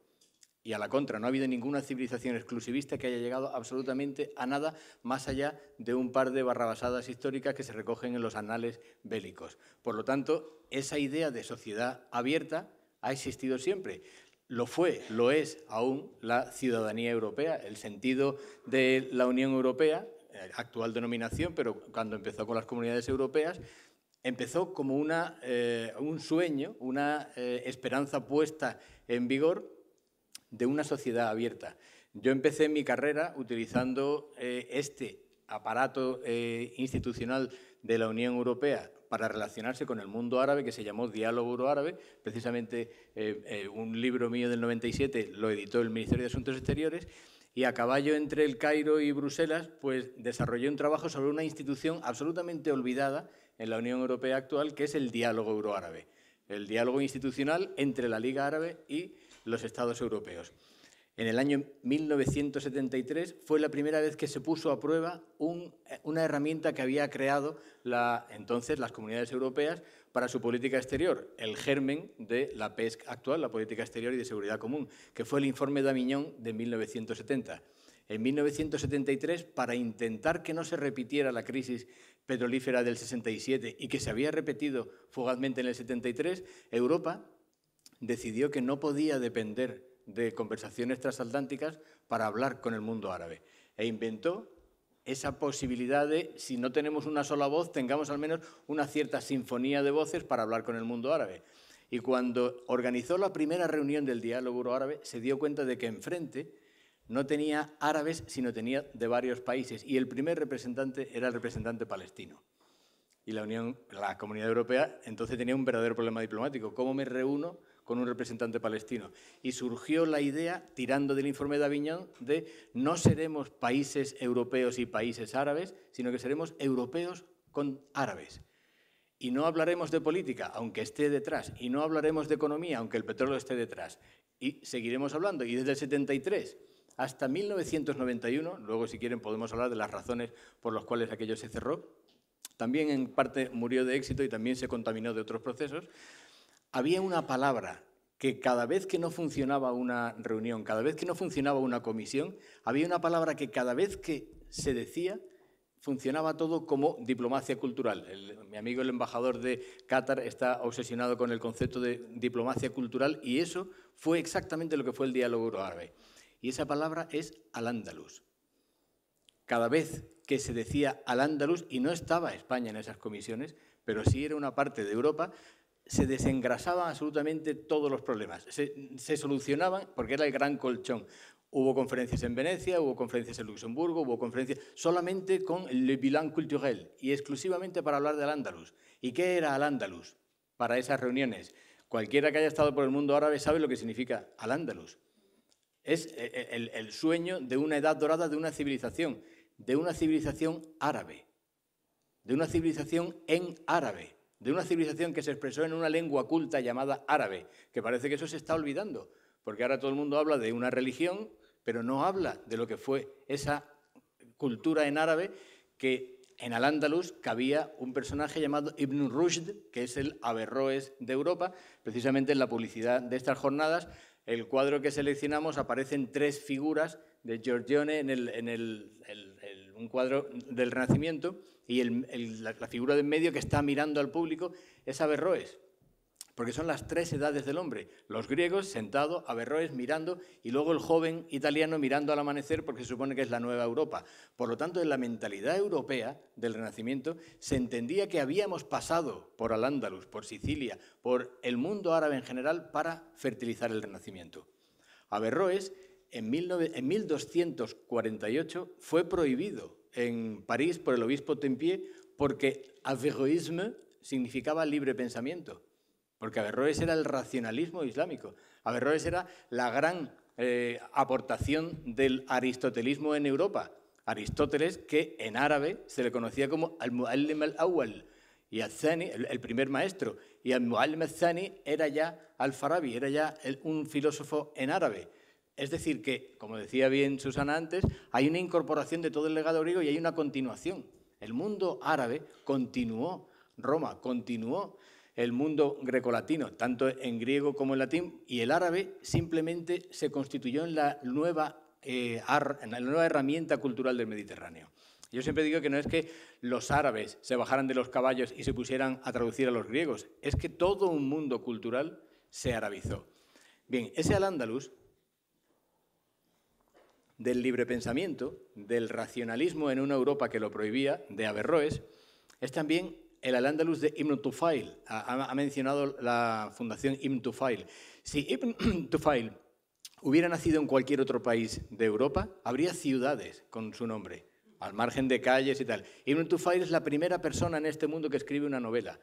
Y a la contra, no ha habido ninguna civilización exclusivista que haya llegado absolutamente a nada más allá de un par de barrabasadas históricas que se recogen en los anales bélicos. Por lo tanto, esa idea de sociedad abierta ha existido siempre. Lo fue, lo es aún la ciudadanía europea, el sentido de la Unión Europea, actual denominación, pero cuando empezó con las comunidades europeas, empezó como un sueño, una esperanza puesta en vigor de una sociedad abierta. Yo empecé mi carrera utilizando este aparato institucional de la Unión Europea para relacionarse con el mundo árabe, que se llamó Diálogo Euroárabe. Precisamente un libro mío del 97 lo editó el Ministerio de Asuntos Exteriores, y a caballo entre el Cairo y Bruselas, pues desarrollé un trabajo sobre una institución absolutamente olvidada en la Unión Europea actual, que es el Diálogo Euroárabe, el diálogo institucional entre la Liga Árabe y los Estados europeos. En el año 1973 fue la primera vez que se puso a prueba una herramienta que había creado entonces las comunidades europeas para su política exterior, el germen de la PESC actual, la Política Exterior y de Seguridad Común, que fue el informe de Avignon de 1970. En 1973, para intentar que no se repitiera la crisis petrolífera del 67 y que se había repetido fugazmente en el 73, Europa decidió que no podía depender de conversaciones transatlánticas para hablar con el mundo árabe, e inventó esa posibilidad de, si no tenemos una sola voz, tengamos al menos una cierta sinfonía de voces para hablar con el mundo árabe. Y cuando organizó la primera reunión del Diálogo Euroárabe, se dio cuenta de que enfrente no tenía árabes, sino tenía de varios países, y el primer representante era el representante palestino. Y la Comunidad Europea entonces tenía un verdadero problema diplomático. ¿Cómo me reúno con un representante palestino? Y surgió la idea, tirando del informe de Avignon, de no seremos países europeos y países árabes, sino que seremos europeos con árabes. Y no hablaremos de política, aunque esté detrás, y no hablaremos de economía, aunque el petróleo esté detrás. Y seguiremos hablando. Y desde el 73 hasta 1991, luego si quieren podemos hablar de las razones por las cuales aquello se cerró, también en parte murió de éxito y también se contaminó de otros procesos, había una palabra que cada vez que no funcionaba una reunión, cada vez que no funcionaba una comisión, había una palabra que cada vez que se decía funcionaba todo como diplomacia cultural. Mi amigo el embajador de Qatar está obsesionado con el concepto de diplomacia cultural, y eso fue exactamente lo que fue el Diálogo Euroárabe. Y esa palabra es al-Ándalus. cada vez que se decía al-Ándalus, y no estaba España en esas comisiones, pero sí era una parte de Europa, se desengrasaban absolutamente todos los problemas. Se solucionaban porque era el gran colchón. Hubo conferencias en Venecia, hubo conferencias en Luxemburgo, hubo conferencias solamente con le bilan culturel y exclusivamente para hablar del Ándalus. ¿Y qué era al-Ándalus para esas reuniones? Cualquiera que haya estado por el mundo árabe sabe lo que significa al-Ándalus. Es el sueño de una edad dorada de una civilización árabe, de una civilización en árabe, de una civilización que se expresó en una lengua culta llamada árabe, que parece que eso se está olvidando, porque ahora todo el mundo habla de una religión, pero no habla de lo que fue esa cultura en árabe, que en Al-Ándalus cabía un personaje llamado Ibn Rushd, que es el Averroes de Europa. Precisamente en la publicidad de estas jornadas, el cuadro que seleccionamos aparecen 3 figuras de Giorgione en un cuadro del Renacimiento, y la figura de en medio que está mirando al público es Averroes, porque son las 3 edades del hombre. Los griegos sentados, Averroes mirando, y luego el joven italiano mirando al amanecer, porque se supone que es la nueva Europa. Por lo tanto, en la mentalidad europea del Renacimiento se entendía que habíamos pasado por Al-Ándalus, por Sicilia, por el mundo árabe en general para fertilizar el Renacimiento. Averroes, en 1248, fue prohibido en París por el obispo Tempier porque averroísme significaba libre pensamiento, porque Averroes era el racionalismo islámico. Averroes era la gran aportación del aristotelismo en Europa. Aristóteles, que en árabe se le conocía como al-Muallim al-Awwal, y al-Thani, el primer maestro, y al-Muallim al-Thani era ya al-Farabi, era ya un filósofo en árabe. Es decir que, como decía bien Susana antes, hay una incorporación de todo el legado griego y hay una continuación. El mundo árabe continuó, Roma continuó el mundo grecolatino, tanto en griego como en latín, y el árabe simplemente se constituyó en la nueva herramienta cultural del Mediterráneo. Yo siempre digo que no es que los árabes se bajaran de los caballos y se pusieran a traducir a los griegos, es que todo un mundo cultural se arabizó. Bien, ese Al-Ándalus del libre pensamiento, del racionalismo en una Europa que lo prohibía, de Averroes, es también el Al-Ándalus de Ibn Tufail. Ha mencionado la Fundación Ibn Tufail. Si Ibn Tufail hubiera nacido en cualquier otro país de Europa, habría ciudades con su nombre, al margen de calles y tal. Ibn Tufail es la primera persona en este mundo que escribe una novela.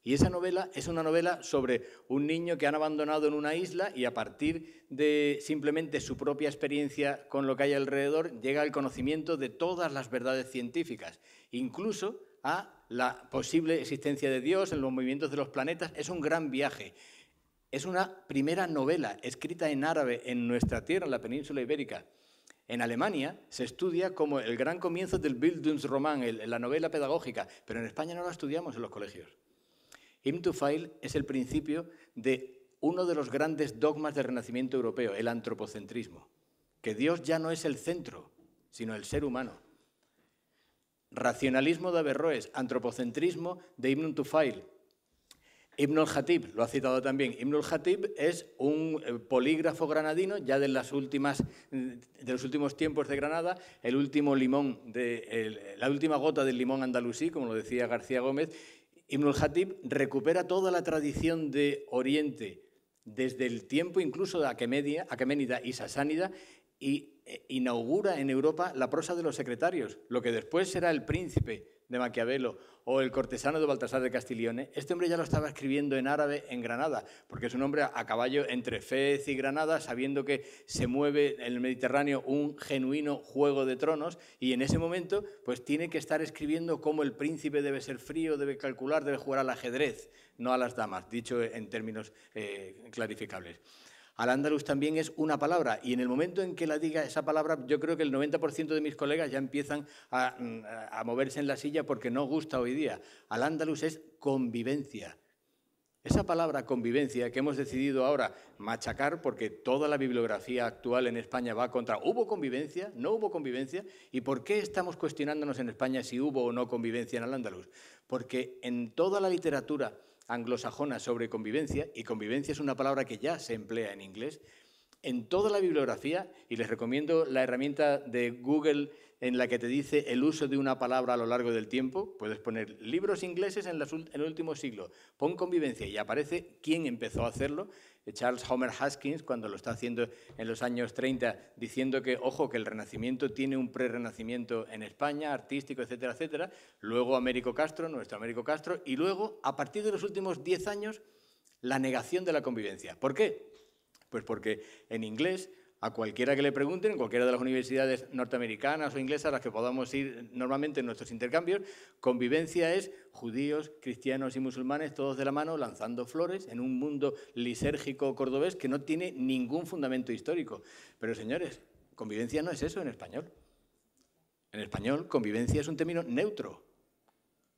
Y esa novela es una novela sobre un niño que han abandonado en una isla y a partir de simplemente su propia experiencia con lo que hay alrededor llega al conocimiento de todas las verdades científicas, incluso a la posible existencia de Dios en los movimientos de los planetas. Es un gran viaje. Es una primera novela escrita en árabe en nuestra tierra, en la península ibérica. En Alemania se estudia como el gran comienzo del Bildungsroman, la novela pedagógica, pero en España no la estudiamos en los colegios. Ibn Tufail es el principio de uno de los grandes dogmas del Renacimiento europeo, el antropocentrismo, que Dios ya no es el centro, sino el ser humano. Racionalismo de Averroes, antropocentrismo de Ibn Tufail. Ibn al-Khatib, lo ha citado también. Ibn al-Khatib es un polígrafo granadino, ya de los últimos tiempos de Granada, el último limón la última gota del limón andalusí, como lo decía García Gómez. Ibn al-Khatib recupera toda la tradición de Oriente desde el tiempo incluso de aqueménida y sasánida y inaugura en Europa la prosa de los secretarios, lo que después será el Príncipe de Maquiavelo o el cortesano de Baltasar de Castiglione. Este hombre ya lo estaba escribiendo en árabe en Granada, porque es un hombre a caballo entre Fez y Granada, sabiendo que se mueve en el Mediterráneo un genuino juego de tronos, y en ese momento pues tiene que estar escribiendo cómo el príncipe debe ser frío, debe calcular, debe jugar al ajedrez, no a las damas, dicho en términos clarificables. Al-Ándalus también es una palabra, y en el momento en que la diga esa palabra, yo creo que el 90% de mis colegas ya empiezan a moverse en la silla porque no gusta hoy día. Al-Ándalus es convivencia. Esa palabra convivencia que hemos decidido ahora machacar porque toda la bibliografía actual en España va contra ¿hubo convivencia? ¿No hubo convivencia? ¿Y por qué estamos cuestionándonos en España si hubo o no convivencia en Al-Ándalus? Porque en toda la literatura anglosajona sobre convivencia, y convivencia es una palabra que ya se emplea en inglés, en toda la bibliografía, y les recomiendo la herramienta de Google en la que te dice el uso de una palabra a lo largo del tiempo. Puedes poner libros ingleses en el último siglo, pon convivencia y aparece quién empezó a hacerlo. Charles Homer Haskins, cuando lo está haciendo en los años 30, diciendo que, ojo, que el Renacimiento tiene un pre-Renacimiento en España, artístico, etcétera, etcétera. Luego Américo Castro, nuestro Américo Castro, y luego, a partir de los últimos 10 años, la negación de la convivencia. ¿Por qué? Pues porque en inglés, a cualquiera que le pregunten, en cualquiera de las universidades norteamericanas o inglesas a las que podamos ir normalmente en nuestros intercambios, convivencia es judíos, cristianos y musulmanes todos de la mano lanzando flores en un mundo lisérgico cordobés que no tiene ningún fundamento histórico. Pero, señores, convivencia no es eso en español. En español, convivencia es un término neutro.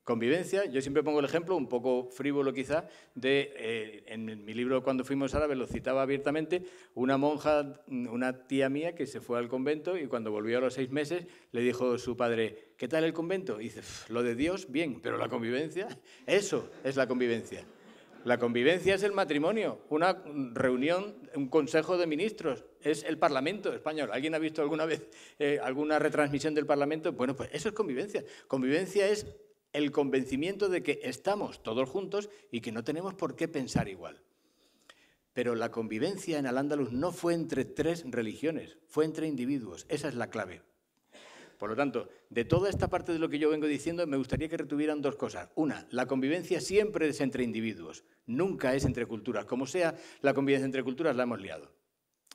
Convivencia, yo siempre pongo el ejemplo, un poco frívolo quizá, en mi libro Cuando fuimos árabes, lo citaba abiertamente, una monja, una tía mía que se fue al convento y cuando volvió a los 6 meses le dijo su padre, ¿qué tal el convento? Y dice, lo de Dios, bien, pero la convivencia, eso es la convivencia. La convivencia es el matrimonio, una reunión, un consejo de ministros, es el Parlamento español. ¿Alguien ha visto alguna vez alguna retransmisión del Parlamento? Bueno, pues eso es convivencia. Convivencia es el convencimiento de que estamos todos juntos y que no tenemos por qué pensar igual. Pero la convivencia en Al-Ándalus no fue entre 3 religiones, fue entre individuos. Esa es la clave. Por lo tanto, de toda esta parte de lo que yo vengo diciendo, me gustaría que retuvieran 2 cosas. Una, la convivencia siempre es entre individuos, nunca es entre culturas. Como sea la convivencia entre culturas, la hemos liado.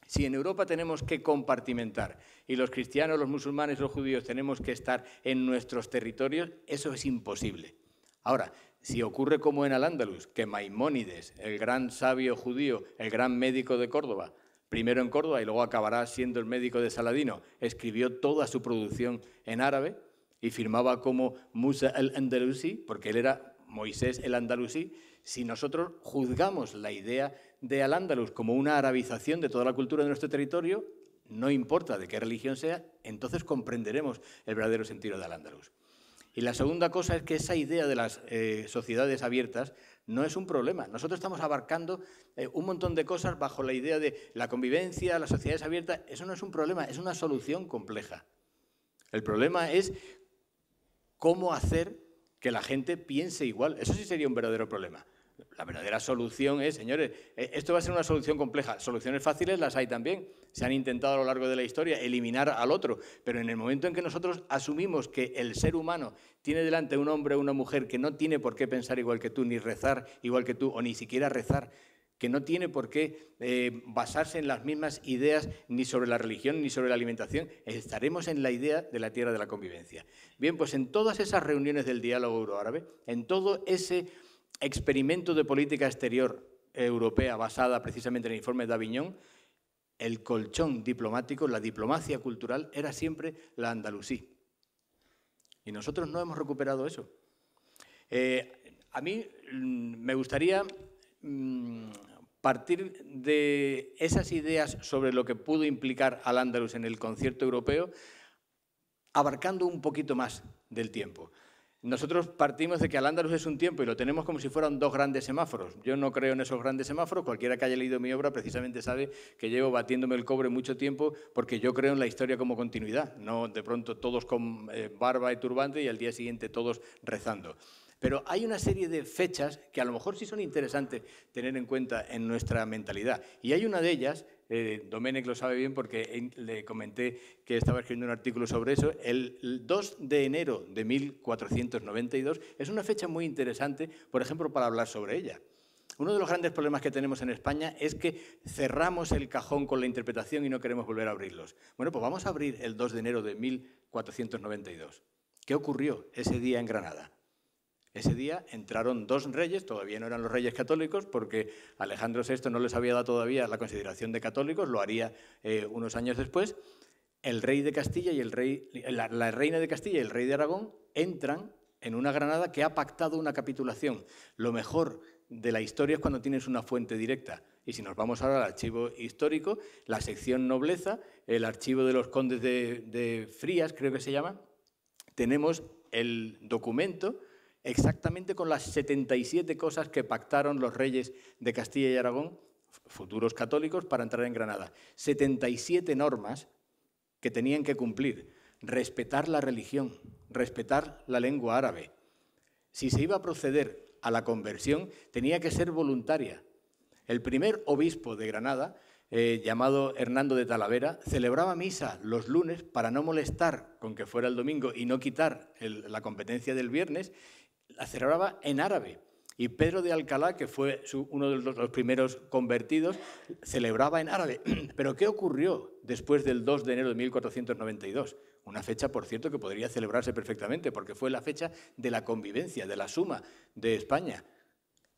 Si en Europa tenemos que compartimentar y los cristianos, los musulmanes, los judíos tenemos que estar en nuestros territorios, eso es imposible. Ahora, si ocurre como en Al-Ándalus, que Maimónides, el gran sabio judío, el gran médico de Córdoba, primero en Córdoba y luego acabará siendo el médico de Saladino, escribió toda su producción en árabe y firmaba como Musa el-Andalusi, porque él era Moisés el Andalusí. Si nosotros juzgamos la idea de Al-Ándalus como una arabización de toda la cultura de nuestro territorio, no importa de qué religión sea, entonces comprenderemos el verdadero sentido de Al-Ándalus. Y la segunda cosa es que esa idea de las sociedades abiertas no es un problema. Nosotros estamos abarcando un montón de cosas bajo la idea de la convivencia, las sociedades abiertas. Eso no es un problema, es una solución compleja. El problema es cómo hacer que la gente piense igual. Eso sí sería un verdadero problema. La verdadera solución es, señores, esto va a ser una solución compleja. Soluciones fáciles las hay también. Se han intentado a lo largo de la historia eliminar al otro, pero en el momento en que nosotros asumimos que el ser humano tiene delante un hombre o una mujer que no tiene por qué pensar igual que tú, ni rezar igual que tú, o ni siquiera rezar, que no tiene por qué basarse en las mismas ideas ni sobre la religión ni sobre la alimentación, estaremos en la idea de la tierra de la convivencia. Bien, pues en todas esas reuniones del diálogo euroárabe, en todo ese experimento de política exterior europea basada precisamente en el informe de Aviñón, el colchón diplomático, la diplomacia cultural, era siempre la andalusí. Y nosotros no hemos recuperado eso. A mí me gustaría partir de esas ideas sobre lo que pudo implicar Al-Ándalus en el concierto europeo, abarcando un poquito más del tiempo. Nosotros partimos de que Al-Ándalus es un tiempo y lo tenemos como si fueran 2 grandes semáforos. Yo no creo en esos grandes semáforos. Cualquiera que haya leído mi obra precisamente sabe que llevo batiéndome el cobre mucho tiempo porque yo creo en la historia como continuidad, no de pronto todos con barba y turbante y al día siguiente todos rezando. Pero hay una serie de fechas que a lo mejor sí son interesantes tener en cuenta en nuestra mentalidad. Y hay una de ellas, Domènech lo sabe bien porque le comenté que estaba escribiendo un artículo sobre eso, el 2 de enero de 1492 es una fecha muy interesante, por ejemplo, para hablar sobre ella. Uno de los grandes problemas que tenemos en España es que cerramos el cajón con la interpretación y no queremos volver a abrirlos. Bueno, pues vamos a abrir el 2 de enero de 1492. ¿Qué ocurrió ese día en Granada? Ese día entraron 2 reyes, todavía no eran los reyes católicos, porque Alejandro VI no les había dado todavía la consideración de católicos, lo haría unos años después. El rey de Castilla y la reina de Castilla y el rey de Aragón entran en una Granada que ha pactado una capitulación. Lo mejor de la historia es cuando tienes una fuente directa. Y si nos vamos ahora al archivo histórico, la sección nobleza, el archivo de los condes de Frías, creo que se llama, tenemos el documento exactamente con las 77 cosas que pactaron los reyes de Castilla y Aragón, futuros católicos para entrar en Granada. 77 normas que tenían que cumplir. Respetar la religión, respetar la lengua árabe. Si se iba a proceder a la conversión, tenía que ser voluntaria. El primer obispo de Granada, llamado Hernando de Talavera, celebraba misa los lunes para no molestar con que fuera el domingo y no quitar la competencia del viernes, la celebraba en árabe. Y Pedro de Alcalá, que fue uno de los primeros convertidos, celebraba en árabe. ¿Pero qué ocurrió después del 2 de enero de 1492? Una fecha, por cierto, que podría celebrarse perfectamente, porque fue la fecha de la convivencia, de la suma de España.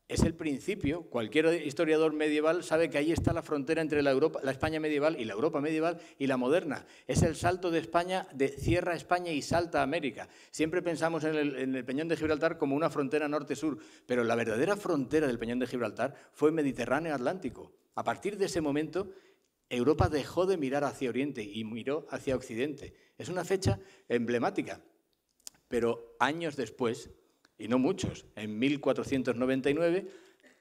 Es el principio. Cualquier historiador medieval sabe que ahí está la frontera entre la España medieval y la Europa medieval y la moderna. Es el salto de España, cierra España y salta a América. Siempre pensamos en el Peñón de Gibraltar como una frontera norte-sur, pero la verdadera frontera del Peñón de Gibraltar fue Mediterráneo-Atlántico. A partir de ese momento, Europa dejó de mirar hacia Oriente y miró hacia Occidente. Es una fecha emblemática, pero años después, y no muchos, en 1499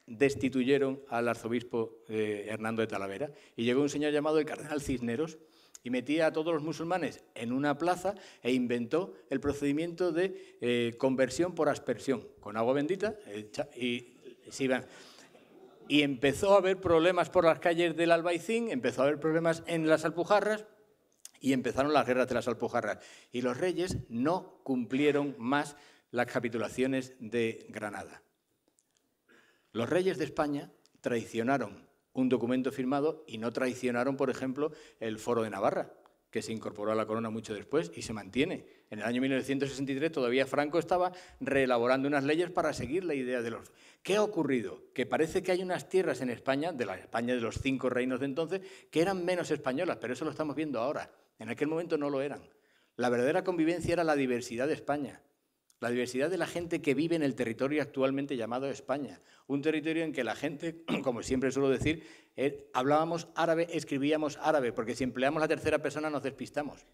destituyeron al arzobispo Hernando de Talavera y llegó un señor llamado el cardenal Cisneros y metía a todos los musulmanes en una plaza e inventó el procedimiento de conversión por aspersión, con agua bendita y empezó a haber problemas por las calles del Albaicín, empezó a haber problemas en las Alpujarras y empezaron las guerras de las Alpujarras. Y los reyes no cumplieron más las capitulaciones de Granada. Los reyes de España traicionaron un documento firmado y no traicionaron, por ejemplo, el Foro de Navarra, que se incorporó a la corona mucho después y se mantiene. En el año 1963 todavía Franco estaba reelaborando unas leyes para seguir la idea de los... ¿Qué ha ocurrido? Que parece que hay unas tierras en España, de la España de los 5 reinos de entonces, que eran menos españolas, pero eso lo estamos viendo ahora. En aquel momento no lo eran. La verdadera convivencia era la diversidad de España. La diversidad de la gente que vive en el territorio actualmente llamado España. Un territorio en que la gente, como siempre suelo decir, hablábamos árabe, escribíamos árabe, porque si empleamos la tercera persona nos despistamos.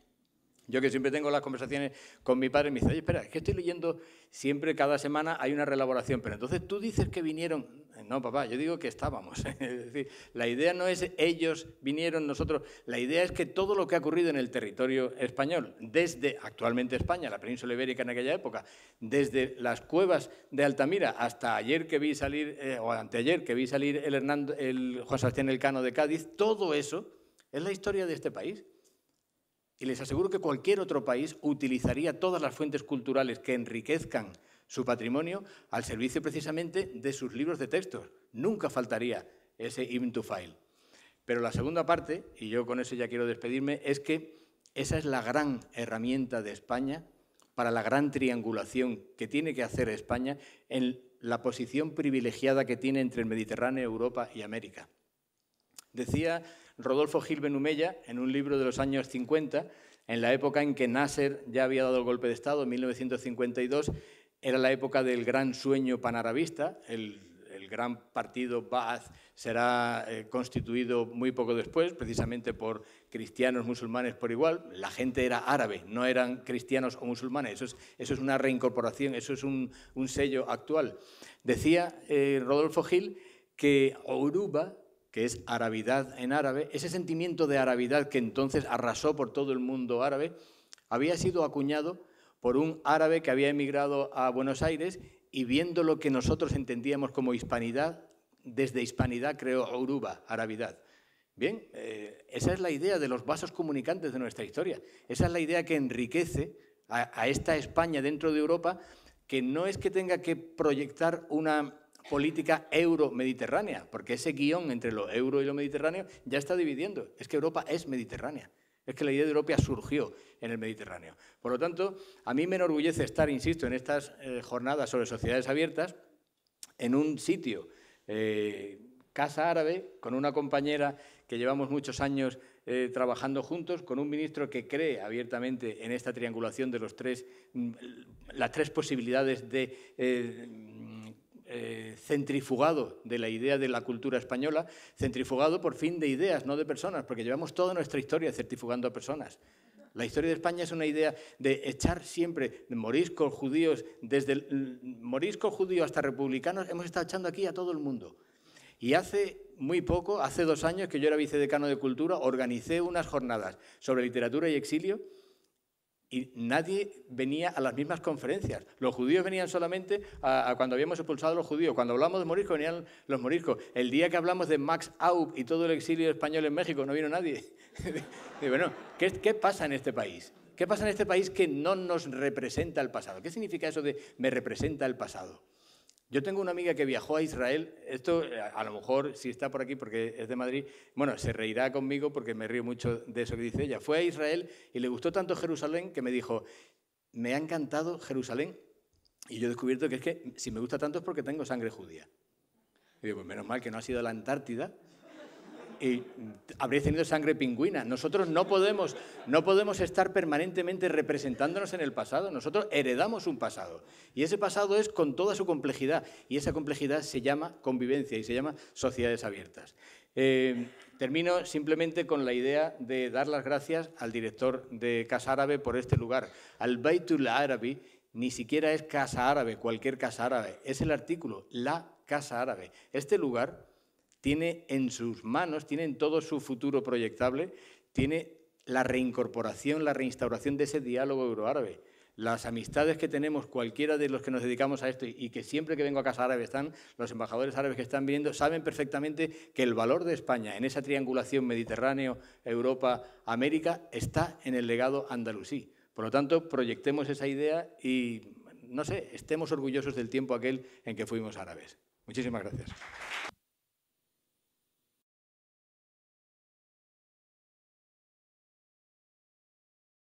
Yo que siempre tengo las conversaciones con mi padre, me dice, oye, espera, es que estoy leyendo siempre, cada semana hay una reelaboración, pero entonces tú dices que vinieron. No, papá, yo digo que estábamos. Es decir, la idea no es ellos vinieron, nosotros. La idea es que todo lo que ha ocurrido en el territorio español, desde actualmente España, la península ibérica en aquella época, desde las cuevas de Altamira hasta ayer que vi salir, o anteayer que vi salir el Juan Sebastián Elcano de Cádiz, todo eso es la historia de este país. Y les aseguro que cualquier otro país utilizaría todas las fuentes culturales que enriquezcan su patrimonio al servicio precisamente de sus libros de textos. Nunca faltaría ese Ibn Tufail. Pero la segunda parte, y yo con eso ya quiero despedirme, es que esa es la gran herramienta de España para la gran triangulación que tiene que hacer España en la posición privilegiada que tiene entre el Mediterráneo, Europa y América. Decía Rodolfo Gil Benumella, en un libro de los años 50, en la época en que Nasser ya había dado el golpe de Estado, en 1952, era la época del gran sueño panarabista, el gran partido Ba'ath será constituido muy poco después, precisamente por cristianos, musulmanes por igual. La gente era árabe, no eran cristianos o musulmanes. Eso es una reincorporación, eso es un sello actual. Decía Rodolfo Gil que Oruba, que es arabidad en árabe, ese sentimiento de arabidad que entonces arrasó por todo el mundo árabe, había sido acuñado por un árabe que había emigrado a Buenos Aires y viendo lo que nosotros entendíamos como hispanidad, desde hispanidad creó Oruba, arabidad. Bien, esa es la idea de los vasos comunicantes de nuestra historia. Esa es la idea que enriquece a esta España dentro de Europa, que no es que tenga que proyectar una política euro-mediterránea, porque ese guión entre lo euro y lo mediterráneo ya está dividiendo. Es que Europa es mediterránea. Es que la idea de Europa surgió en el Mediterráneo. Por lo tanto, a mí me enorgullece estar, insisto, en estas jornadas sobre sociedades abiertas, en un sitio, Casa Árabe, con una compañera que llevamos muchos años trabajando juntos, con un ministro que cree abiertamente en esta triangulación de las tres posibilidades de centrifugado de la idea de la cultura española, centrifugado por fin de ideas, no de personas, porque llevamos toda nuestra historia centrifugando a personas. La historia de España es una idea de echar siempre moriscos, judíos, desde moriscos, judíos hasta republicanos, hemos estado echando aquí a todo el mundo. Y hace muy poco, hace 2 años que yo era vicedecano de Cultura, organicé unas jornadas sobre literatura y exilio y nadie venía a las mismas conferencias. Los judíos venían solamente a cuando habíamos expulsado a los judíos. Cuando hablamos de moriscos, venían los moriscos. El día que hablamos de Max Aub y todo el exilio español en México, no vino nadie. Y bueno, ¿qué pasa en este país? ¿Qué pasa en este país que no nos representa el pasado? ¿Qué significa eso de me representa el pasado? Yo tengo una amiga que viajó a Israel, esto a lo mejor si está por aquí porque es de Madrid, bueno, se reirá conmigo porque me río mucho de eso que dice ella. Fue a Israel y le gustó tanto Jerusalén que me dijo, me ha encantado Jerusalén y yo he descubierto que es que si me gusta tanto es porque tengo sangre judía. Y digo, pues menos mal que no ha sido a la Antártida y habréis tenido sangre pingüina. Nosotros no podemos estar permanentemente representándonos en el pasado. Nosotros heredamos un pasado. Y ese pasado es con toda su complejidad. Y esa complejidad se llama convivencia y se llama sociedades abiertas. Termino simplemente con la idea de dar las gracias al director de Casa Árabe por este lugar. Al Baitul Arabi ni siquiera es Casa Árabe, cualquier Casa Árabe. Es el artículo, la Casa Árabe. Este lugar tiene en sus manos, tiene en todo su futuro proyectable, tiene la reincorporación, la reinstauración de ese diálogo euroárabe. Las amistades que tenemos, cualquiera de los que nos dedicamos a esto y que siempre que vengo a Casa Árabe están, los embajadores árabes que están viendo, saben perfectamente que el valor de España en esa triangulación Mediterráneo, Europa, América, está en el legado andalusí. Por lo tanto, proyectemos esa idea y, no sé, estemos orgullosos del tiempo aquel en que fuimos árabes. Muchísimas gracias.